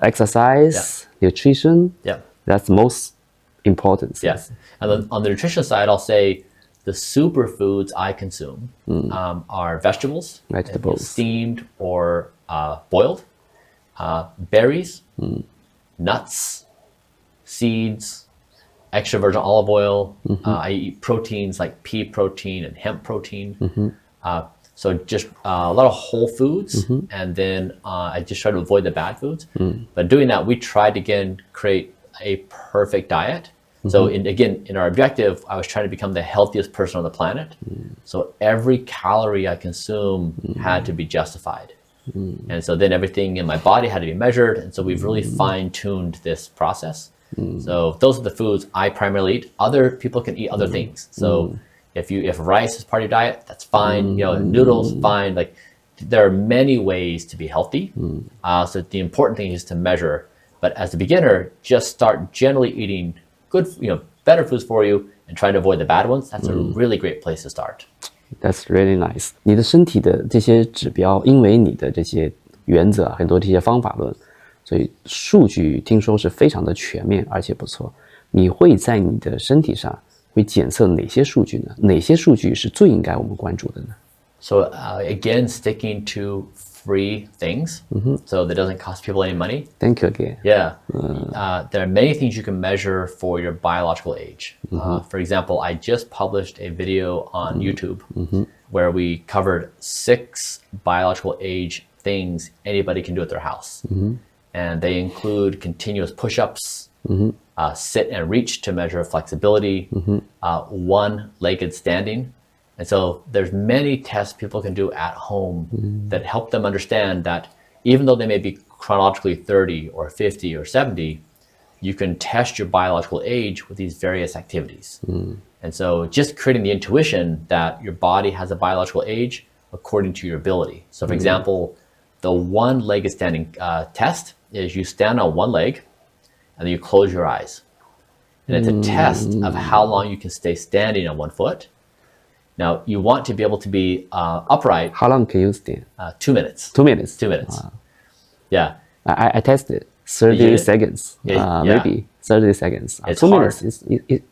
[SPEAKER 1] exercise, nutrition.
[SPEAKER 2] Yeah.
[SPEAKER 1] That's most important.
[SPEAKER 2] Yes. And then on the nutrition side, I'll say the superfoods I consume are vegetables, steamed or boiled, berries, nuts, seeds, extra virgin olive oil. I eat proteins like pea protein and hemp protein. So just a lot of whole foods. And then I just try to avoid the bad foods. But doing that, we tried to again create a perfect diet. So in our objective, I was trying to become the healthiest person on the planet. So every calorie I consume had to be justified. And so then everything in my body had to be measured. And so we've really fine-tuned this process. So those are the foods I primarily eat. Other people can eat other things. So if rice is part of your diet, that's fine. Noodles, fine. Like there are many ways to be healthy. So the important thing is to measure. But as a beginner, just start generally eating good, better foods for you and trying to avoid the bad ones, that's a really great place to start.
[SPEAKER 1] That's really nice. 你的身体的这些指标，因为你的这些原则，很多这些方法论，所以数据听说是非常的全面而且不错。你会在你的身体上会检测哪些数据呢？哪些数据是最应该我们关注的呢？
[SPEAKER 2] So again, sticking to free things, so that doesn't cost people any money.
[SPEAKER 1] Thank you again.
[SPEAKER 2] Yeah, there are many things you can measure for your biological age. For example, I just published a video on YouTube where we covered 6 biological age things anybody can do at their house. And they include continuous push-ups, sit and reach to measure flexibility, one-legged standing. And so there's many tests people can do at home that help them understand that even though they may be chronologically 30 or 50 or 70, you can test your biological age with these various activities. And so just creating the intuition that your body has a biological age according to your ability. So for example, the one-legged standing test is you stand on one leg and then you close your eyes. And it's a test of how long you can stay standing on one foot. Now, you want to be able to be upright.
[SPEAKER 1] How long can you stand?
[SPEAKER 2] 2 minutes.
[SPEAKER 1] 2 minutes.
[SPEAKER 2] 2 minutes. Yeah.
[SPEAKER 1] I tested 30 seconds.
[SPEAKER 2] Yeah.
[SPEAKER 1] Maybe 30 seconds.
[SPEAKER 2] It's
[SPEAKER 1] 2
[SPEAKER 2] hard.
[SPEAKER 1] minutes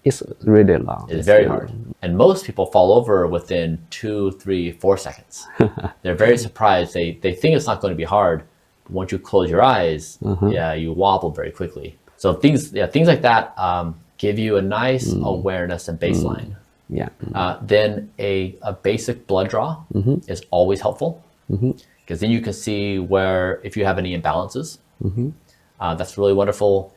[SPEAKER 1] is really long.
[SPEAKER 2] It's very hard. And most people fall over within 2, 3, 4 seconds. They're very surprised. They think it's not going to be hard. But once you close your eyes, you wobble very quickly. So things like that give you a nice awareness and baseline.
[SPEAKER 1] Yeah.
[SPEAKER 2] Then a basic blood draw is always helpful because then you can see where if you have any imbalances. That's really wonderful.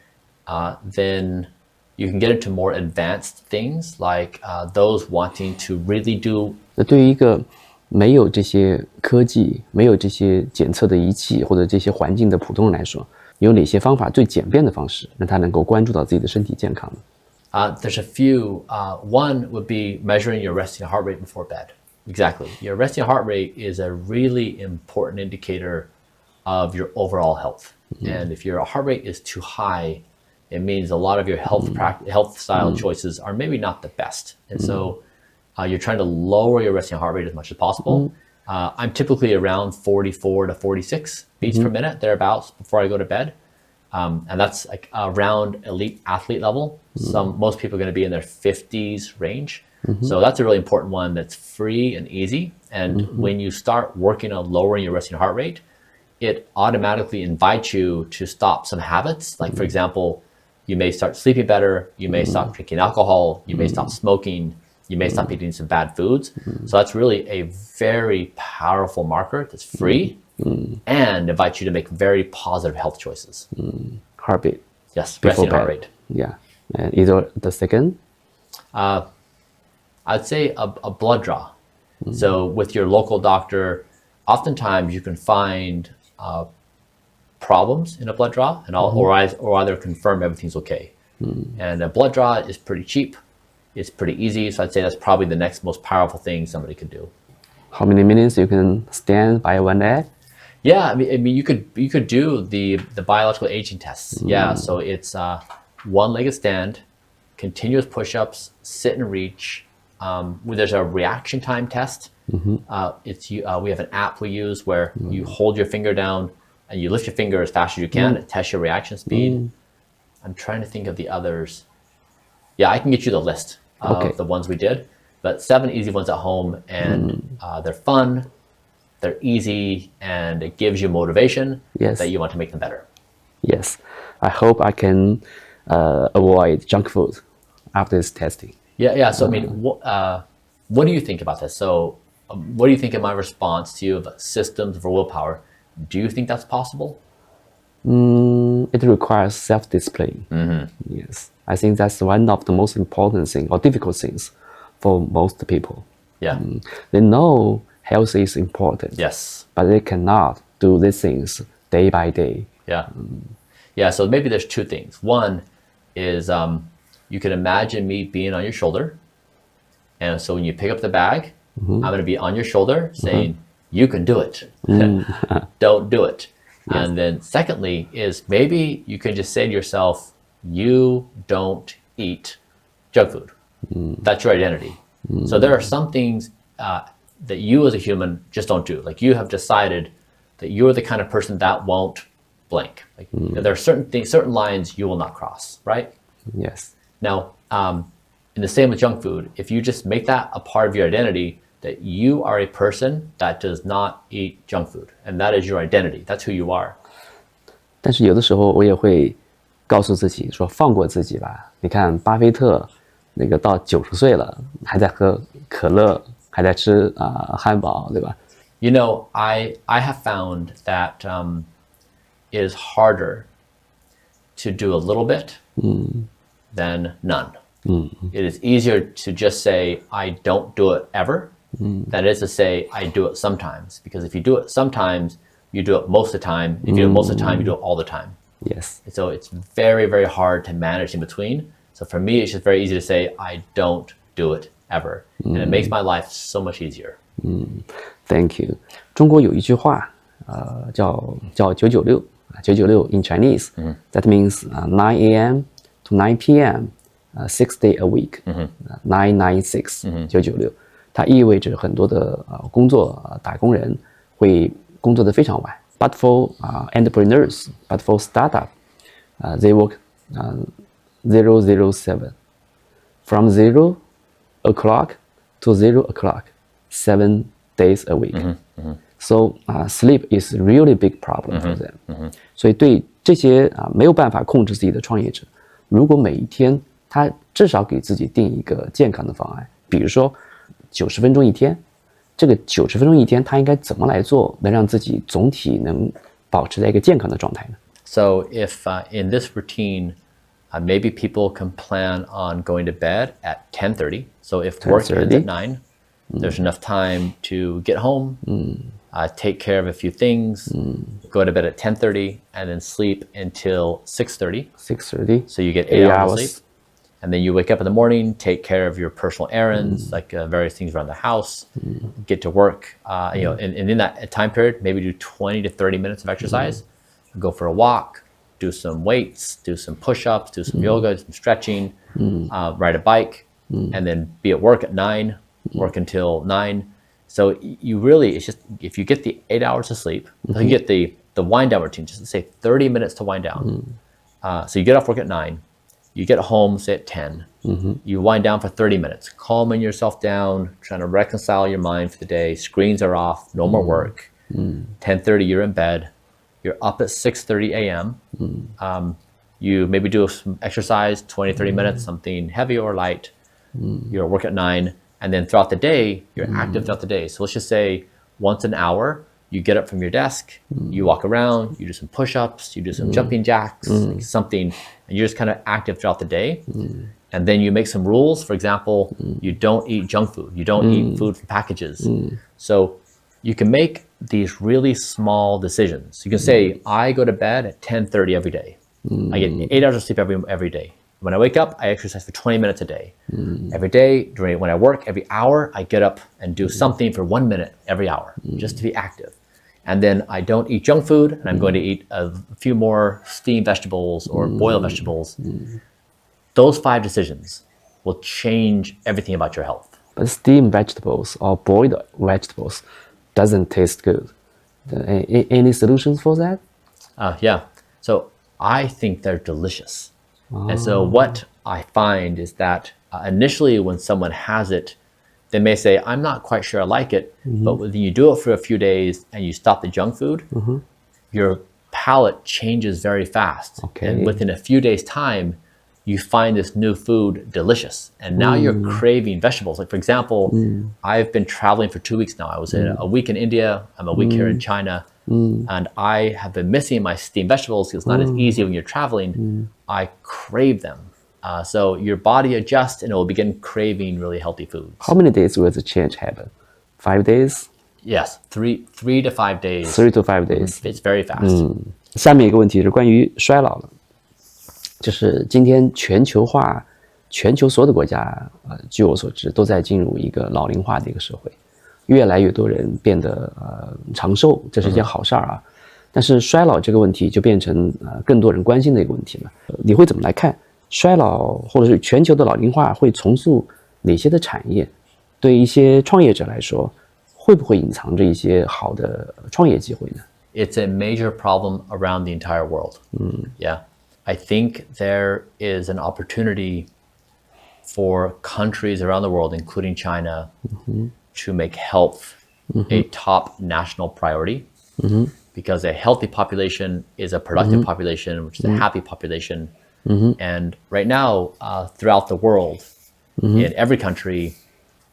[SPEAKER 2] Then you can get into more advanced things like those wanting to really do.
[SPEAKER 1] 那对于一个没有这些科技、没有这些检测的仪器或者这些环境的普通人来说，有哪些方法最简便的方式，让他能够关注到自己的身体健康呢？
[SPEAKER 2] There's a few. One would be measuring your resting heart rate before bed. Exactly. Your resting heart rate is a really important indicator of your overall health. And if your heart rate is too high, it means a lot of your health style choices are maybe not the best. And so you're trying to lower your resting heart rate as much as possible. I'm typically around 44 to 46 beats per minute, thereabouts, before I go to bed. And that's like around elite athlete level. Most people are going to be in their 50s range. So that's a really important one that's free and easy. And when you start working on lowering your resting heart rate, it automatically invites you to stop some habits. Like, for example, you may start sleeping better. You may stop drinking alcohol. You may stop smoking. You may stop eating some bad foods. So that's really a very powerful marker that's free and invites you to make very positive health choices.
[SPEAKER 1] Heartbeat.
[SPEAKER 2] Yes, resting heart rate.
[SPEAKER 1] Yeah. And either the second?
[SPEAKER 2] I'd say a blood draw. So with your local doctor, oftentimes you can find problems in a blood draw and or either confirm everything's okay. And a blood draw is pretty cheap. It's pretty easy. So I'd say that's probably the next most powerful thing somebody could do.
[SPEAKER 1] How many minutes you can stand by one leg?
[SPEAKER 2] Yeah, I mean, you could do the biological aging tests. Yeah, so it's one-legged stand, continuous push-ups, sit and reach. There's a reaction time test. We have an app we use where you hold your finger down and you lift your finger as fast as you can and test your reaction speed. I'm trying to think of the others. Yeah, I can get you the list of the ones we did. But 7 easy ones at home, and they're fun, they're easy, and it gives you motivation that you want to make them better.
[SPEAKER 1] Yes. I hope I can avoid junk food after this testing.
[SPEAKER 2] Yeah. So, I mean, what do you think about this? So, what do you think of my response to you of systems for willpower? Do you think that's possible?
[SPEAKER 1] It requires self-discipline. Yes. I think that's one of the most important things or difficult things for most people.
[SPEAKER 2] Yeah.
[SPEAKER 1] They know health is important.
[SPEAKER 2] Yes.
[SPEAKER 1] But they cannot do these things day by day.
[SPEAKER 2] Yeah. Yeah. So maybe there's 2 things. One is you can imagine me being on your shoulder. And so when you pick up the bag, I'm going to be on your shoulder saying, you can do it. Don't do it. And then secondly is maybe you can just say to yourself, you don't eat junk food. That's your identity. So there are some things that you as a human just don't do. Like you have decided that you're the kind of person that won't blank. Like there are certain lines you will not cross, right?
[SPEAKER 1] Yes.
[SPEAKER 2] Now, in the same with junk food, if you just make that a part of your identity, that you are a person that does not eat junk food, and that is your identity. That's who you are.
[SPEAKER 1] 但是有的时候我也会告诉自己说放过自己吧。你看巴菲特那个到90岁了，还在喝可乐，还在吃汉堡，对吧？
[SPEAKER 2] You know, I have found that it is harder to do a little bit than none. It is easier to just say, I don't do it ever, than it is to say, I do it sometimes. Because if you do it sometimes, you do it most of the time. If you do it most of the time, you do it all the time.
[SPEAKER 1] Yes.
[SPEAKER 2] So it's very, very hard to manage in between. So for me, it's just very easy to say, I don't do it ever. And it makes my life so much easier.
[SPEAKER 1] Thank you. 中国有一句话，叫996 in Chinese. That means 9 a.m. to 9 p.m. 6 days a week. 996 996. 它意味着很多的工作打工人会工作得非常晚。But for entrepreneurs, but for startup, they work 007. From 0 o'clock to 0 o'clock, 7 days a week. So sleep is really big problem for them. 所以对这些没有办法控制自己的创业者，如果每一天他至少给自己定一个健康的方案，比如说90分钟一天，这个90分钟一天他应该怎么来做，能让自己总体能保持在一个健康的状态呢？
[SPEAKER 2] So if in this routine, maybe people can plan on going to bed at 10:30. So if work ends at 9, there's enough time to get home, take care of a few things, go to bed at 10:30, and then sleep until 6:30.
[SPEAKER 1] 6:30.
[SPEAKER 2] So you get 8 hours of sleep. And then you wake up in the morning, take care of your personal errands, like various things around the house, get to work. And in that time period, maybe do 20 to 30 minutes of exercise, go for a walk, do some weights, do some push-ups, do some yoga, do some stretching, ride a bike, and then be at work at 9, work until 9. So you really, it's just, if you get the 8 hours of sleep, so you get the wind down routine, just say 30 minutes to wind down. So you get off work at 9, you get home, say at 10, you wind down for 30 minutes, calming yourself down, trying to reconcile your mind for the day, screens are off, no more work. 10:30, you're in bed, you're up at 6:30 a.m. You maybe do some exercise, 20, 30 minutes, something heavy or light. You're at work at 9, and then throughout the day, you're active throughout the day. So let's just say once an hour, you get up from your desk, you walk around, you do some push-ups, you do some jumping jacks, like something, and you're just kind of active throughout the day. And then you make some rules. For example, you don't eat junk food. You don't eat food from packages. So you can make these really small decisions. You can say, I go to bed at 10:30 every day. I get 8 hours of sleep every day. When I wake up, I exercise for 20 minutes a day. Every day, when I work, every hour, I get up and do something for 1 minute every hour, just to be active. And then I don't eat junk food, and I'm going to eat a few more steamed vegetables or boiled vegetables. Those 5 decisions will change everything about your health.
[SPEAKER 1] But steamed vegetables or boiled vegetables doesn't taste good. Any solutions for that?
[SPEAKER 2] Yeah. So I think they're delicious. And so what I find is that initially when someone has it, they may say, I'm not quite sure I like it, but when you do it for a few days and you stop the junk food, your palate changes very fast.
[SPEAKER 1] Okay.
[SPEAKER 2] And within a few days' time, you find this new food delicious. And now you're craving vegetables. Like for example, I've been traveling for 2 weeks now. I was a week in India, I'm a week here in China, and I have been missing my steamed vegetables because it's not as easy when you're traveling. I crave them. So your body adjusts and it will begin craving really healthy foods.
[SPEAKER 1] How many days will the change happen? 5 days?
[SPEAKER 2] Yes, 3 to 5 days.
[SPEAKER 1] 3 to 5 days.
[SPEAKER 2] It's very fast.
[SPEAKER 1] 下面一个问题是关于衰老了，就是今天全球所有的国家，据我所知，都在进入一个老龄化的一个社会，越来越多人变得长寿，这是一件好事儿啊。但是衰老这个问题就变成更多人关心的一个问题了。你会怎么来看衰老或者是全球的老龄化会重塑哪些的产业？对一些创业者来说，会不会隐藏着一些好的创业机会呢？
[SPEAKER 2] It's a major problem around the entire world. Yeah. I think there is an opportunity for countries around the world, including China, to make health a top national priority. Because a healthy population is a productive population, which is a happy population. And right now, throughout the world, in every country,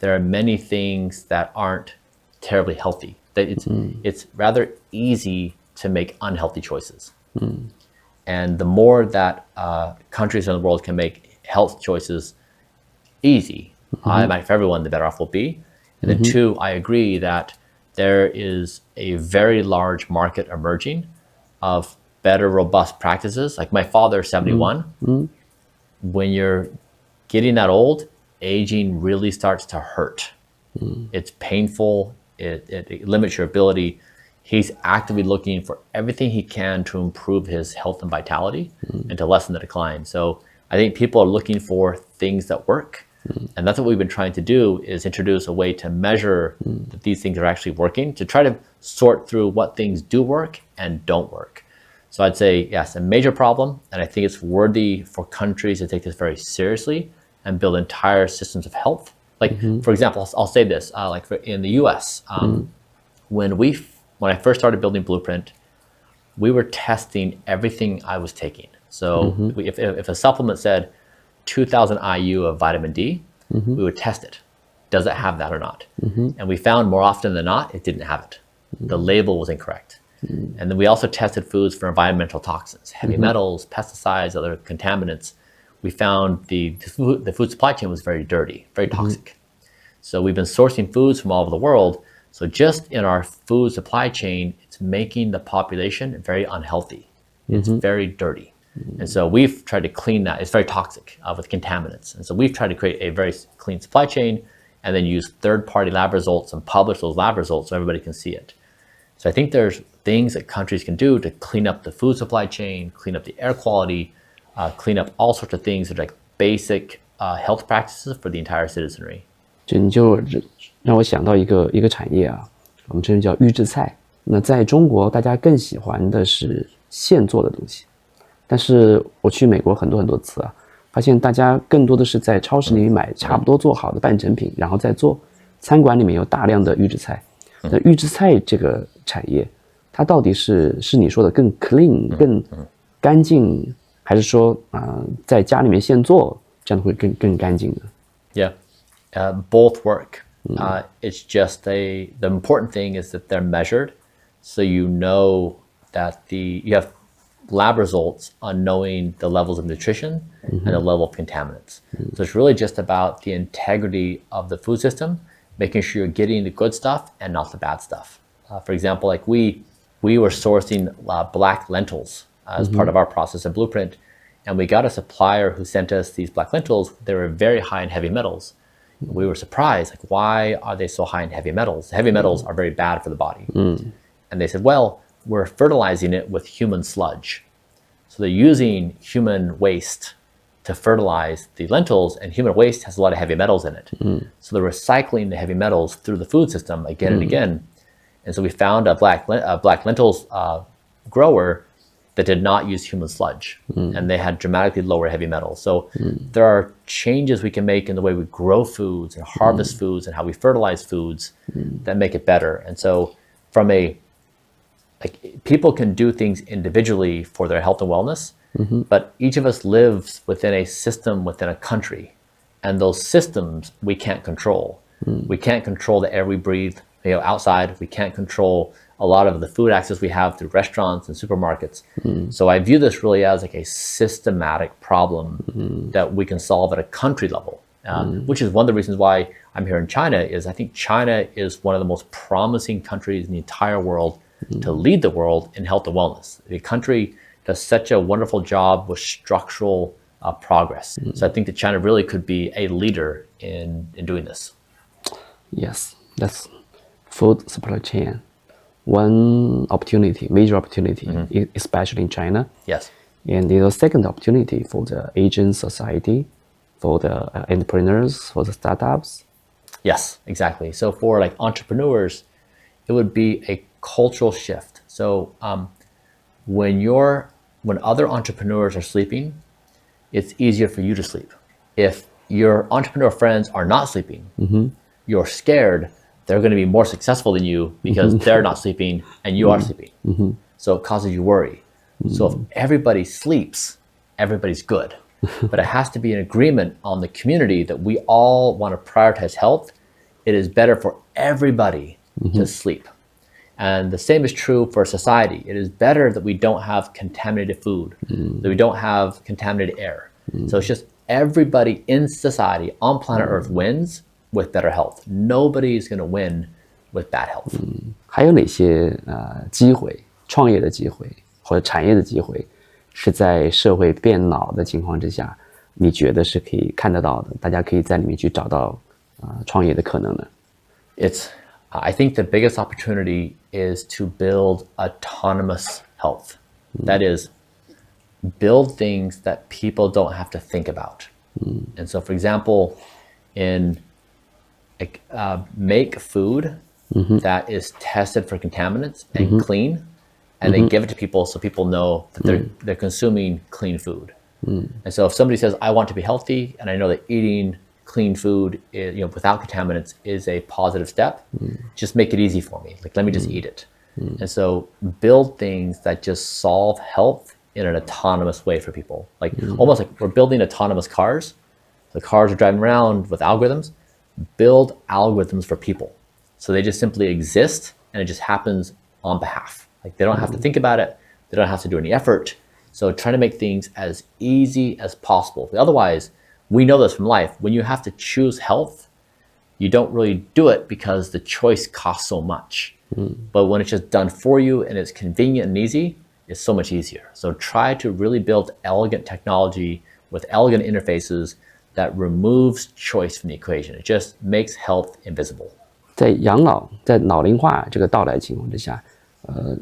[SPEAKER 2] there are many things that aren't terribly healthy. It's rather easy to make unhealthy choices. And the more that countries in the world can make health choices easy, for everyone, the better off we'll be. And then two, I agree that there is a very large market emerging of better, robust practices. Like my father, 71, when you're getting that old, aging really starts to hurt. It's painful. It limits your ability. He's actively looking for everything he can to improve his health and vitality and to lessen the decline. So I think people are looking for things that work. And that's what we've been trying to do, is introduce a way to measure that these things are actually working, to try to sort through what things do work and don't work. So I'd say, yes, a major problem. And I think it's worthy for countries to take this very seriously and build entire systems of health. Like, for example, I'll say this, in the US, when I first started building Blueprint, we were testing everything I was taking. So if a supplement said 2,000 IU of vitamin D, we would test it. Does it have that or not? And we found more often than not, it didn't have it. The label was incorrect. And then we also tested foods for environmental toxins, heavy metals, pesticides, other contaminants. We found the food supply chain was very dirty, very toxic. So we've been sourcing foods from all over the world. So just in our food supply chain, it's making the population very unhealthy. It's very dirty. And so we've tried to clean that. It's very toxic with contaminants. And so we've tried to create a very clean supply chain and then use third-party lab results and publish those lab results so everybody can see it. So I think there's things that countries can do to clean up the food supply chain, clean up the air quality, clean up all sorts of things that are like basic health practices for the entire citizenry.
[SPEAKER 1] 你就让我想到一个产业啊，我们称叫预制菜。那在中国，大家更喜欢的是现做的东西。但是我去美国很多次啊，发现大家更多的是在超市里买差不多做好的半成品，然后再做。餐馆里面有大量的预制菜。那预制菜这个产业，它到底是你说的更 clean、更干净，还是说在家里面现做这样会更干净呢？
[SPEAKER 2] Yeah, both work. It's just the important thing is that they're measured, so you know that you have lab results on knowing the levels of nutrition and the level of contaminants. So it's really just about the integrity of the food system, making sure you're getting the good stuff and not the bad stuff. For example, like we were sourcing black lentils as part of our process in Blueprint, and we got a supplier who sent us these black lentils. They were very high in heavy metals. We were surprised, like, why are they so high in heavy metals? Heavy metals are very bad for the body. And they said, well, we're fertilizing it with human sludge. So they're using human waste to fertilize the lentils, and human waste has a lot of heavy metals in it. So they're recycling the heavy metals through the food system again and again. And so we found a black lentils grower that did not use human sludge, and they had dramatically lower heavy metals. So there are changes we can make in the way we grow foods and harvest foods and how we fertilize foods that make it better. And so from people can do things individually for their health and wellness, but each of us lives within a system within a country, and those systems we can't control. We can't control the air we breathe outside. We can't control a lot of the food access we have through restaurants and supermarkets. So I view this really as like a systematic problem that we can solve at a country level, which is one of the reasons why I'm here in China. Is I think China is one of the most promising countries in the entire world to lead the world in health and wellness. The country does such a wonderful job with structural progress. So I think that China really could be a leader in doing this.
[SPEAKER 1] Yes, that's food supply chain. One opportunity, major opportunity, especially in China.
[SPEAKER 2] Yes.
[SPEAKER 1] And there's a second opportunity for the Asian society, for the entrepreneurs, for the startups.
[SPEAKER 2] Yes, exactly. So for like entrepreneurs, it would be a cultural shift. So when other entrepreneurs are sleeping, it's easier for you to sleep. If your entrepreneur friends are not sleeping, you're scared they're going to be more successful than you because they're not sleeping and you are sleeping. So it causes you worry. So if everybody sleeps, everybody's good. But it has to be an agreement on the community that we all want to prioritize health. It is better for everybody to sleep. And the same is true for society. It is better that we don't have contaminated food, that we don't have contaminated air. So it's just everybody in society on planet Earth wins with better health. Nobody is going to win with bad health.
[SPEAKER 1] 还有哪些机会，创业的机会或者产业的机会，是在社会变老的情况之下，你觉得是可以看得到的？大家可以在里面去找到创业的可能呢？
[SPEAKER 2] I think the biggest opportunity is to build autonomous health. That is, build things that people don't have to think about. And so, for example, make food that is tested for contaminants and clean, and then give it to people so people know that they're consuming clean food. And so if somebody says, I want to be healthy, and I know that eating clean food without contaminants is a positive step, just make it easy for me. Like, let me just eat it. And so build things that just solve health in an autonomous way for people. Like almost like we're building autonomous cars. The cars are driving around with algorithms. Build algorithms for people. So they just simply exist and it just happens on behalf. Like they don't have to think about it. They don't have to do any effort. So try to make things as easy as possible. Otherwise, we know this from life. When you have to choose health, you don't really do it because the choice costs so much. But when it's just done for you and it's convenient and easy, it's so much easier. So try to really build elegant technology with elegant interfaces that removes choice from the equation. It just makes health invisible.
[SPEAKER 1] 在养老、在老龄化这个到来情况之下，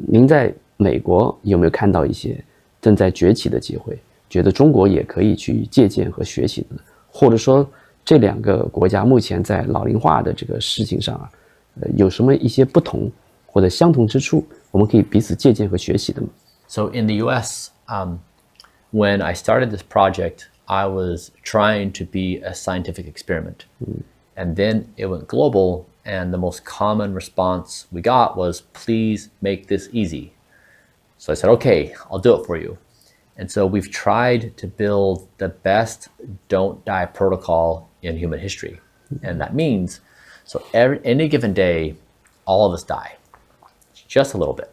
[SPEAKER 1] 您在美国有没有看到一些正在崛起的机会？觉得中国也可以去借鉴和学习的，或者说这两个国家目前在老龄化的这个事情上有什么一些不同或者相同之处，我们可以彼此借鉴和学习的吗？
[SPEAKER 2] So in the US, when I started this project, I was trying to be a scientific experiment. And then it went global, and the most common response we got was, please make this easy. So I said, okay, I'll do it for you. And so we've tried to build the best don't die protocol in human history. And that means, so any given day, all of us die, just a little bit.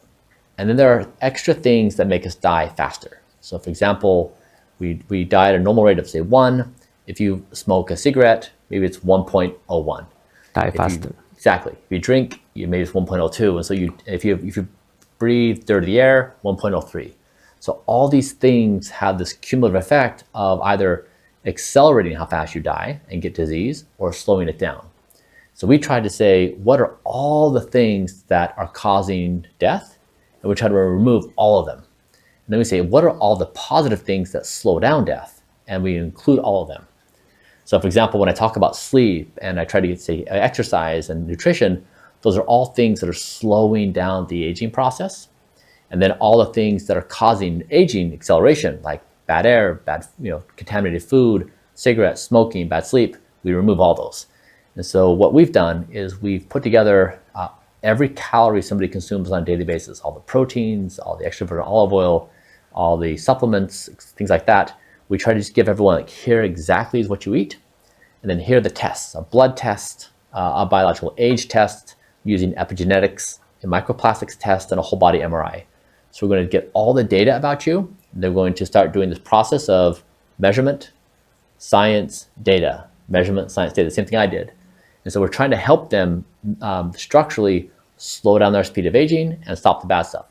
[SPEAKER 2] And then there are extra things that make us die faster. So for example, we die at a normal rate of say 1. If you smoke a cigarette, maybe it's 1.01.
[SPEAKER 1] Die faster.
[SPEAKER 2] Exactly. If you drink, maybe it's 1.02. And so if you breathe dirty air, 1.03. So all these things have this cumulative effect of either accelerating how fast you die and get disease or slowing it down. So we tried to say, what are all the things that are causing death? And we try to remove all of them. And then we say, what are all the positive things that slow down death? And we include all of them. So for example, when I talk about sleep and I try to say exercise and nutrition, those are all things that are slowing down the aging process. And then all the things that are causing aging acceleration, like bad air, bad, contaminated food, cigarettes, smoking, bad sleep, we remove all those. And so what we've done is we've put together every calorie somebody consumes on a daily basis, all the proteins, all the extra virgin olive oil, all the supplements, things like that. We try to just give everyone, like, here exactly is what you eat. And then here are the tests, a blood test, a biological age test using epigenetics, a microplastics test, and a whole body MRI. So we're going to get all the data about you. They're going to start doing this process of measurement, science, data, measurement, science, data, the same thing I did. And so we're trying to help them structurally slow down their speed of aging and stop the bad stuff.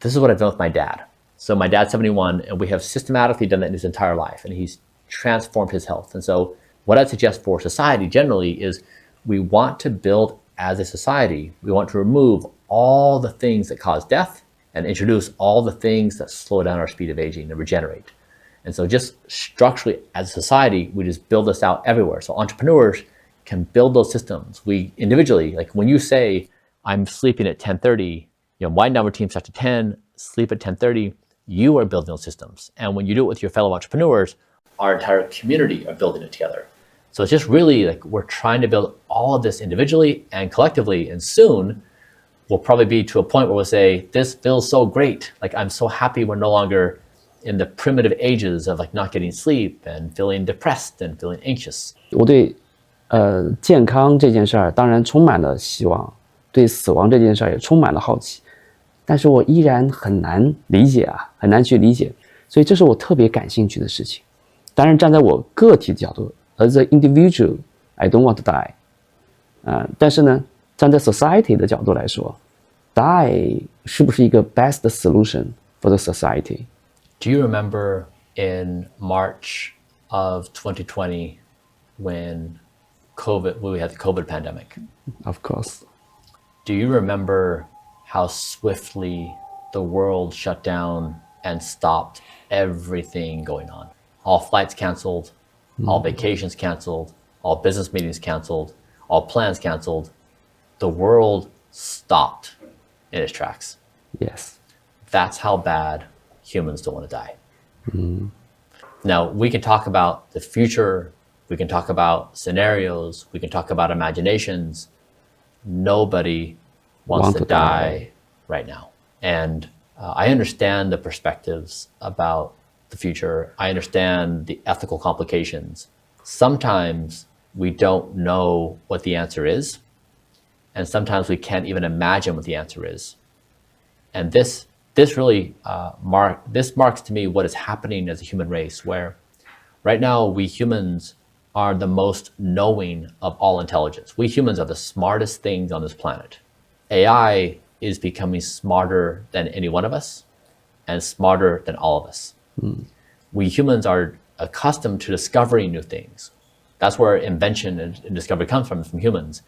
[SPEAKER 2] This is what I've done with my dad. So my dad's 71, and we have systematically done that in his entire life, and he's transformed his health. And so what I'd suggest for society generally is we want to build as a society. We want to remove all the things that cause death and introduce all the things that slow down our speed of aging and regenerate. And so just structurally as a society, we just build this out everywhere. So entrepreneurs can build those systems. We individually, like when you say, I'm sleeping at 10:30, wind down routine starts at 10, sleep at 10:30, you are building those systems. And when you do it with your fellow entrepreneurs, our entire community are building it together. So it's just really like we're trying to build all of this individually and collectively. And soon we'll probably be to a point where we'll say, this feels so great. Like I'm so happy we're no longer in the primitive ages of like not getting sleep and feeling depressed and feeling anxious.
[SPEAKER 1] 我对健康这件事儿当然充满了希望，对死亡这件事儿也充满了好奇，但是我依然很难理解啊，很难去理解，所以这是我特别感兴趣的事情。当然站在我个体的角度 ，as an individual, I don't want to die。但是呢，站在 society 的角度来说 ，die 是不是一个 best solution for the society？
[SPEAKER 2] Do you remember in March of 2020 when we had the COVID pandemic?
[SPEAKER 1] Of course.
[SPEAKER 2] Do you remember how swiftly the world shut down and stopped everything going on? All flights canceled, all vacations canceled, all business meetings canceled, all plans canceled. The world stopped in its tracks.
[SPEAKER 1] Yes.
[SPEAKER 2] That's how bad humans don't want to die. Now, we can talk about the future. We can talk about scenarios. We can talk about imaginations. Nobody wants to die right now. And I understand the perspectives about the future. I understand the ethical complications. Sometimes we don't know what the answer is. And sometimes we can't even imagine what the answer is. And this really marks to me what is happening as a human race, where right now we humans are the most knowing of all intelligence. We humans are the smartest things on this planet. AI is becoming smarter than any one of us and smarter than all of us. We humans are accustomed to discovering new things. That's where invention and discovery comes from humans.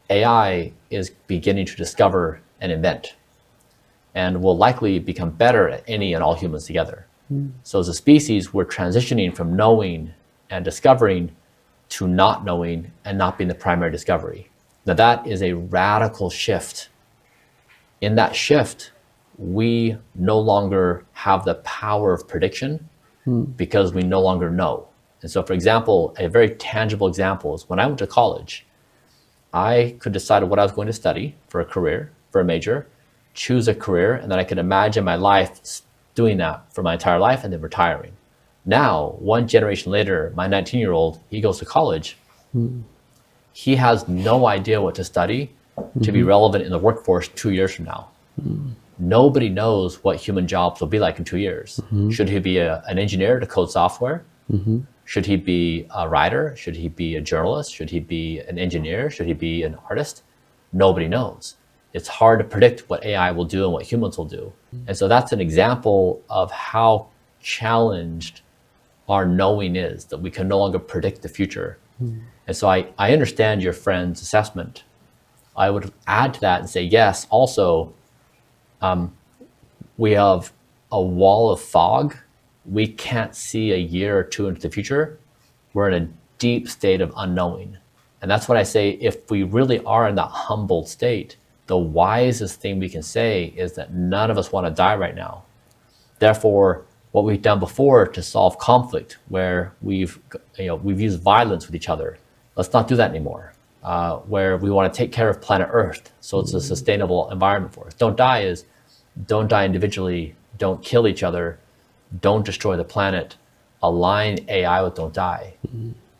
[SPEAKER 2] AI is beginning to discover and invent, and will likely become better at any and all humans together. So as a species, we're transitioning from knowing and discovering to not knowing and not being the primary discovery. Now that is a radical shift. In that shift, we no longer have the power of prediction because we no longer know. And so, for example, a very tangible example is when I went to college, I could decide what I was going to study for a career, for a major, choose a career, and then I could imagine my life doing that for my entire life and then retiring. Now, one generation later, my 19-year-old, he goes to college. He has no idea what to study to be relevant in the workforce 2 years from now. Nobody knows what human jobs will be like in 2 years. Should he be an engineer to code software? Should he be a writer? Should he be a journalist? Should he be an engineer? Should he be an artist? Nobody knows. It's hard to predict what AI will do and what humans will do. And so that's an example of how challenged our knowing is, that we can no longer predict the future. And so I understand your friend's assessment. I would add to that and say, yes, also, we have a wall of fog. We can't see a year or two into the future. We're in a deep state of unknowing. And that's what I say, if we really are in that humbled state, the wisest thing we can say is that none of us want to die right now. Therefore, what we've done before to solve conflict, where we've used violence with each other, let's not do that anymore. Where we want to take care of planet Earth so it's a sustainable environment for us. Don't die is don't die individually, don't kill each other, don't destroy the planet, align AI with don't die.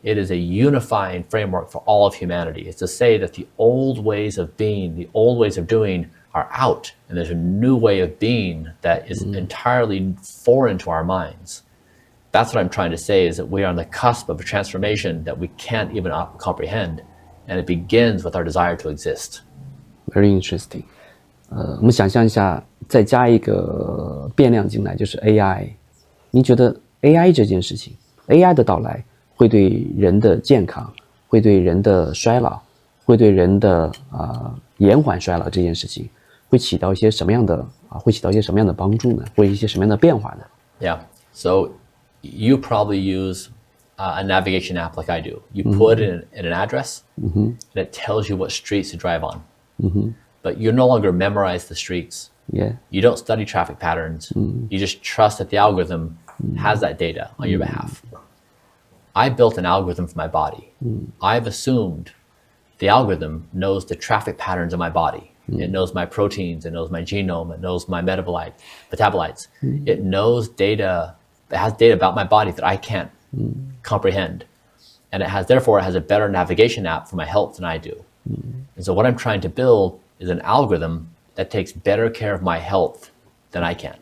[SPEAKER 2] It is a unifying framework for all of humanity. It's to say that the old ways of being, the old ways of doing are out, and there's a new way of being that is entirely foreign to our minds. That's what I'm trying to say, is that we are on the cusp of a transformation that we can't even comprehend, and it begins with our desire to exist.
[SPEAKER 1] Very interesting. 我们想象一下，再加一个变量进来，就是 AI。您觉得 AI 这件事情 ，AI 的到来会对人的健康，会对人的衰老，会对人的延缓衰老这件事情，会起到一些什么样的帮助呢？会一些什么样的变化呢？
[SPEAKER 2] Yeah. So you probably use a navigation app like I do. You put in an address, and it tells you what streets to drive on. But you no longer memorize the streets.
[SPEAKER 1] Yeah.
[SPEAKER 2] You don't study traffic patterns. You just trust that the algorithm has that data on your behalf. I built an algorithm for my body. I've assumed the algorithm knows the traffic patterns of my body. It knows my proteins, it knows my genome, it knows my metabolites. It knows data, it has data about my body that I can't comprehend. And therefore it has a better navigation app for my health than I do. And so what I'm trying to build is an algorithm that takes better care of my health than I can.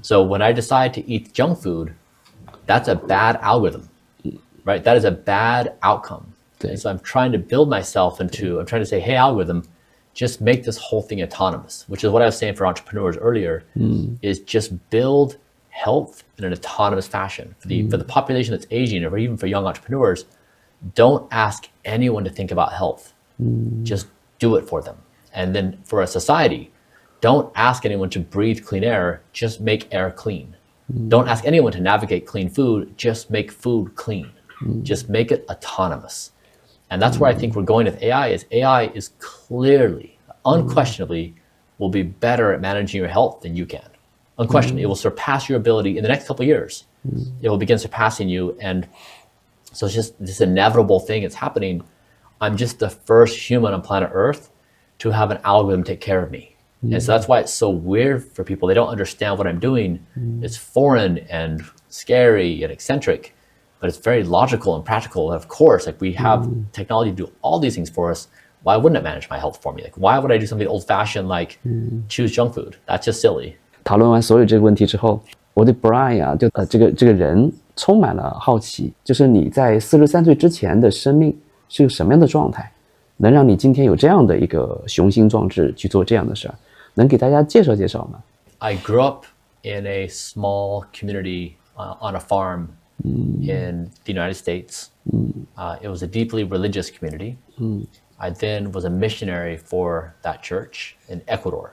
[SPEAKER 2] So when I decide to eat junk food, that's a bad algorithm, right? That is a bad outcome. And so I'm trying to build myself I'm trying to say, hey, algorithm, just make this whole thing autonomous, which is what I was saying for entrepreneurs earlier, is just build health in an autonomous fashion. For the population that's aging, or even for young entrepreneurs, don't ask anyone to think about health. Just do it for them. And then for a society, don't ask anyone to breathe clean air, just make air clean. Don't ask anyone to navigate clean food, just make food clean. Just make it autonomous. And that's where I think we're going with AI is clearly, unquestionably, will be better at managing your health than you can. Unquestionably, it will surpass your ability in the next couple of years. It will begin surpassing you. And so it's just this inevitable thing that's happening. I'm just the first human on planet Earth to have an algorithm take care of me. And so that's why it's so weird for people. They don't understand what I'm doing. It's foreign and scary and eccentric, but it's very logical and practical. Of course, like we have technology to do all these things for us. Why wouldn't it manage my health for me? Like, why would I do something old-fashioned like choose junk food? That's just silly.
[SPEAKER 1] 讨论完所有这个问题之后，我对 Bryan 啊，这个人充满了好奇，就是你在43岁之前的生命是个什么样的状态，能让你今天有这样的一个雄心壮志去做这样的事儿，能给大家介绍介绍吗？
[SPEAKER 2] I grew up in a small community on a farm in the United States. It was a deeply religious community. I then was a missionary for that church in Ecuador.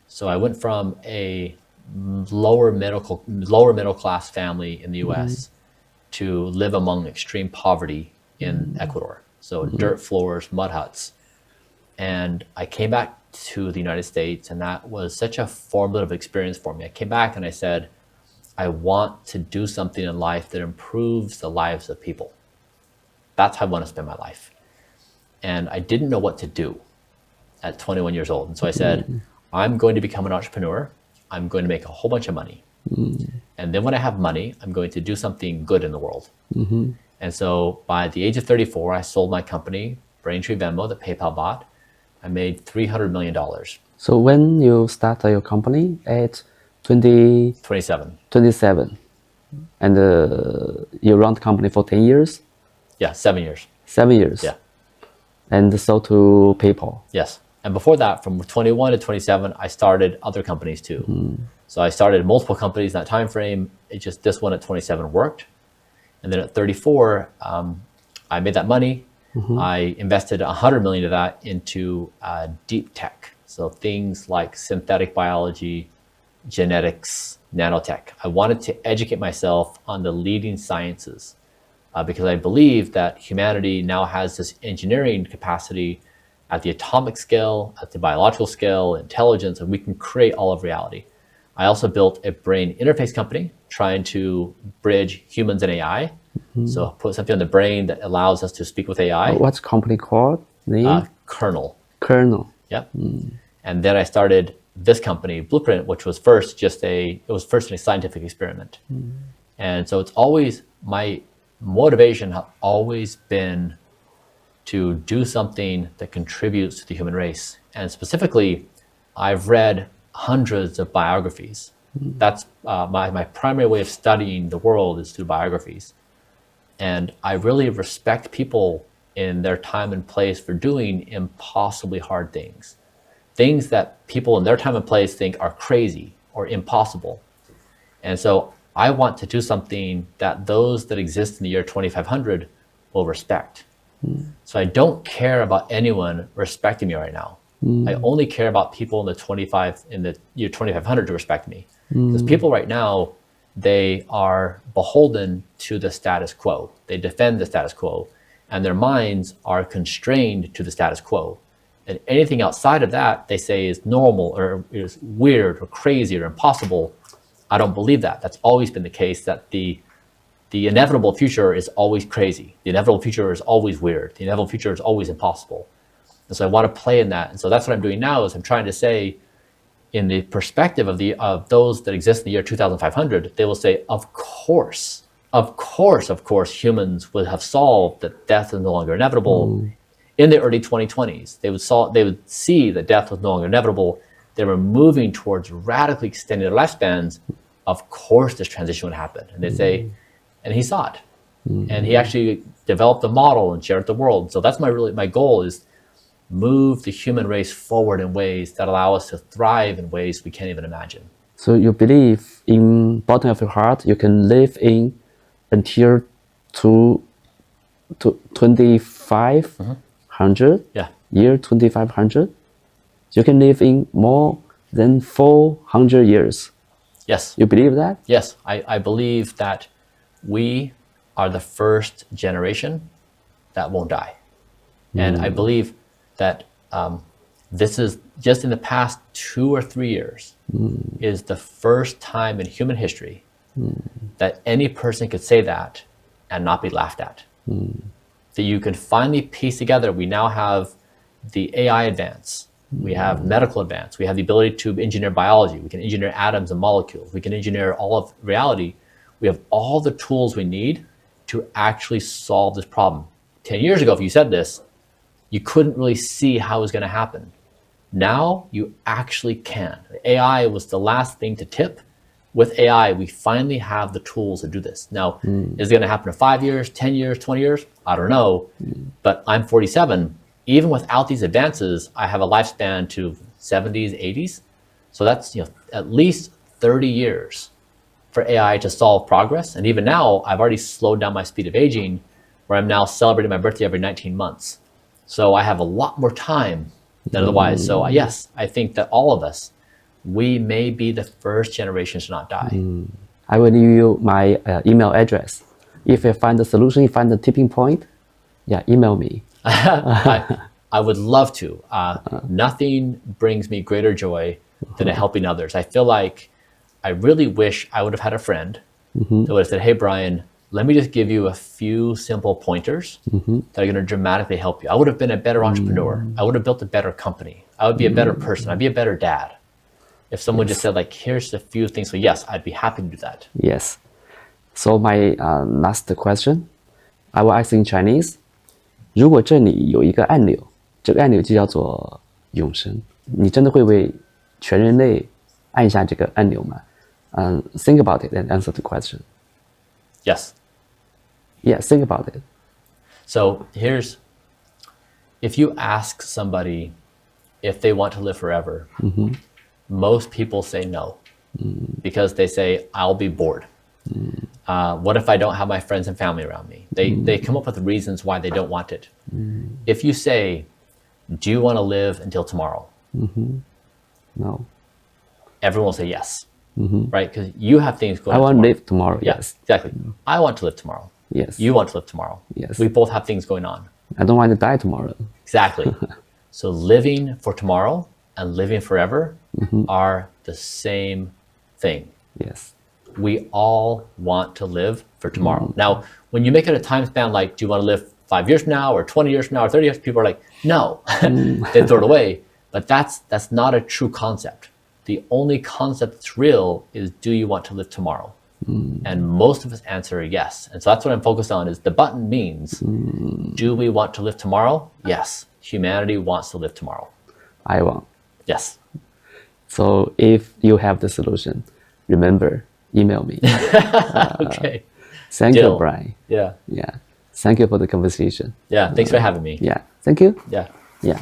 [SPEAKER 2] So I went from a lower middle class family in the US to live among extreme poverty in Ecuador. So dirt floors, mud huts. And I came back to the United States, and that was such a formative experience for me. I came back and I said, I want to do something in life that improves the lives of people. That's how I want to spend my life. And I didn't know what to do at 21 years old. And so I said, I'm going to become an entrepreneur. I'm going to make a whole bunch of money. And then when I have money, I'm going to do something good in the world. And so by the age of 34, I sold my company, Braintree Venmo, that PayPal bought. I made $300 million.
[SPEAKER 1] So when you start your company at 27, and you run the company for 10 years?
[SPEAKER 2] Yeah, 7 years.
[SPEAKER 1] 7 years.
[SPEAKER 2] Yeah.
[SPEAKER 1] And sold to PayPal.
[SPEAKER 2] Yes. And before that, from 21 to 27, I started other companies too. So I started multiple companies in that time frame. It just, this one at 27 worked. And then at 34, I made that money. I invested 100 million of that into deep tech. So things like synthetic biology, genetics, nanotech. I wanted to educate myself on the leading sciences because I believe that humanity now has this engineering capacity at the atomic scale, at the biological scale, intelligence, and we can create all of reality. I also built a brain interface company trying to bridge humans and AI. So put something on the brain that allows us to speak with AI.
[SPEAKER 1] What's the company called? Name?
[SPEAKER 2] Kernel.
[SPEAKER 1] Kernel.
[SPEAKER 2] Yep. And then I started this company, Blueprint, which was first a scientific experiment. And so it's always, my motivation has always been to do something that contributes to the human race. And specifically, I've read hundreds of biographies. That's my primary way of studying the world is through biographies. And I really respect people in their time and place for doing impossibly hard things. Things that people in their time and place think are crazy or impossible. And so I want to do something that those that exist in the year 2500 will respect. So I don't care about anyone respecting me right now. I only care about people in the year 2500 to respect me. Because people right now, they are beholden to the status quo. They defend the status quo, and their minds are constrained to the status quo. And anything outside of that, they say is normal or is weird or crazy or impossible. I don't believe that. That's always been the case, that the inevitable future is always crazy. The inevitable future is always weird. The inevitable future is always impossible. And so I want to play in that. And so that's what I'm doing now, is I'm trying to say, in the perspective of those that exist in the year 2500, they will say, of course, humans would have solved that death is no longer inevitable. In the early 2020s, they would see that death was no longer inevitable. They were moving towards radically extending their lifespans. Of course, this transition would happen. And they'd say, and he saw it. And he actually developed a model and shared it with the world. So that's my goal, is move the human race forward in ways that allow us to thrive in ways we can't even imagine.
[SPEAKER 1] So you believe in bottom of your heart you can live in until to 2500?
[SPEAKER 2] Yeah.
[SPEAKER 1] Year 2500? You can live in more than 400 years.
[SPEAKER 2] Yes.
[SPEAKER 1] You believe that?
[SPEAKER 2] Yes. I believe that we are the first generation that won't die. And I believe that this is just in the past 2 or 3 years is the first time in human history that any person could say that and not be laughed at. That you can finally piece together. We now have the AI advance. We have medical advance. We have the ability to engineer biology. We can engineer atoms and molecules. We can engineer all of reality. We have all the tools we need to actually solve this problem. 10 years ago, if you said this, you couldn't really see how it was going to happen. Now you actually can. AI was the last thing to tip. With AI, we finally have the tools to do this. Now, is it going to happen in 5 years, 10 years, 20 years? I don't know. But I'm 47. Even without these advances, I have a lifespan to 70s, 80s. So that's at least 30 years for AI to solve progress. And even now, I've already slowed down my speed of aging, where I'm now celebrating my birthday every 19 months. So I have a lot more time than otherwise. So yes, I think that all of us, we may be the first generation to not die.
[SPEAKER 1] I will leave you my email address. If you find the solution, you find the tipping point, email me.
[SPEAKER 2] I would love to. Nothing brings me greater joy than helping others. I feel like I really wish I would have had a friend that would have said, hey, Bryan, let me just give you a few simple pointers that are going to dramatically help you. I would have been a better entrepreneur. I would have built a better company. I would be a better person. I'd be a better dad. If someone just said, like, here's a few things. So yes, I'd be happy to do that.
[SPEAKER 1] Yes. So my last question, I will ask in Chinese. 如果这里有一个按钮，这个按钮就叫做永生，你真的会为全人类按下这个按钮吗？Think about it and answer the question.
[SPEAKER 2] Yes.
[SPEAKER 1] Yeah, think about it.
[SPEAKER 2] So if you ask somebody if they want to live forever, most people say no, because they say, I'll be bored. What if I don't have my friends and family around me? They come up with reasons why they don't want it. If you say, do you want to live until tomorrow?
[SPEAKER 1] No.
[SPEAKER 2] Everyone will say yes, right? Because you have things going on.
[SPEAKER 1] I want to
[SPEAKER 2] tomorrow.
[SPEAKER 1] live tomorrow, yes.
[SPEAKER 2] Exactly. I want to live tomorrow.
[SPEAKER 1] Yes.
[SPEAKER 2] You want to live tomorrow.
[SPEAKER 1] Yes.
[SPEAKER 2] We both have things going on.
[SPEAKER 1] I don't want to die tomorrow.
[SPEAKER 2] Exactly. So living for tomorrow and living forever are the same thing.
[SPEAKER 1] Yes.
[SPEAKER 2] We all want to live for tomorrow. Now, when you make it a time span, like, do you want to live 5 years from now or 20 years from now or 30 years? People are like, no, they throw it away. But that's not a true concept. The only concept that's real is, do you want to live tomorrow? And most of us answer yes. And so that's what I'm focused on, is the button means, do we want to live tomorrow? Yes. Humanity wants to live tomorrow.
[SPEAKER 1] I want.
[SPEAKER 2] Yes.
[SPEAKER 1] So if you have the solution, remember, email me.
[SPEAKER 2] Okay.
[SPEAKER 1] Thank
[SPEAKER 2] Deal.
[SPEAKER 1] you, Bryan.
[SPEAKER 2] Yeah.
[SPEAKER 1] Yeah. Thank you for the conversation.
[SPEAKER 2] Yeah. Thanks for having me.
[SPEAKER 1] Yeah. Thank you.
[SPEAKER 2] Yeah.
[SPEAKER 1] Yeah.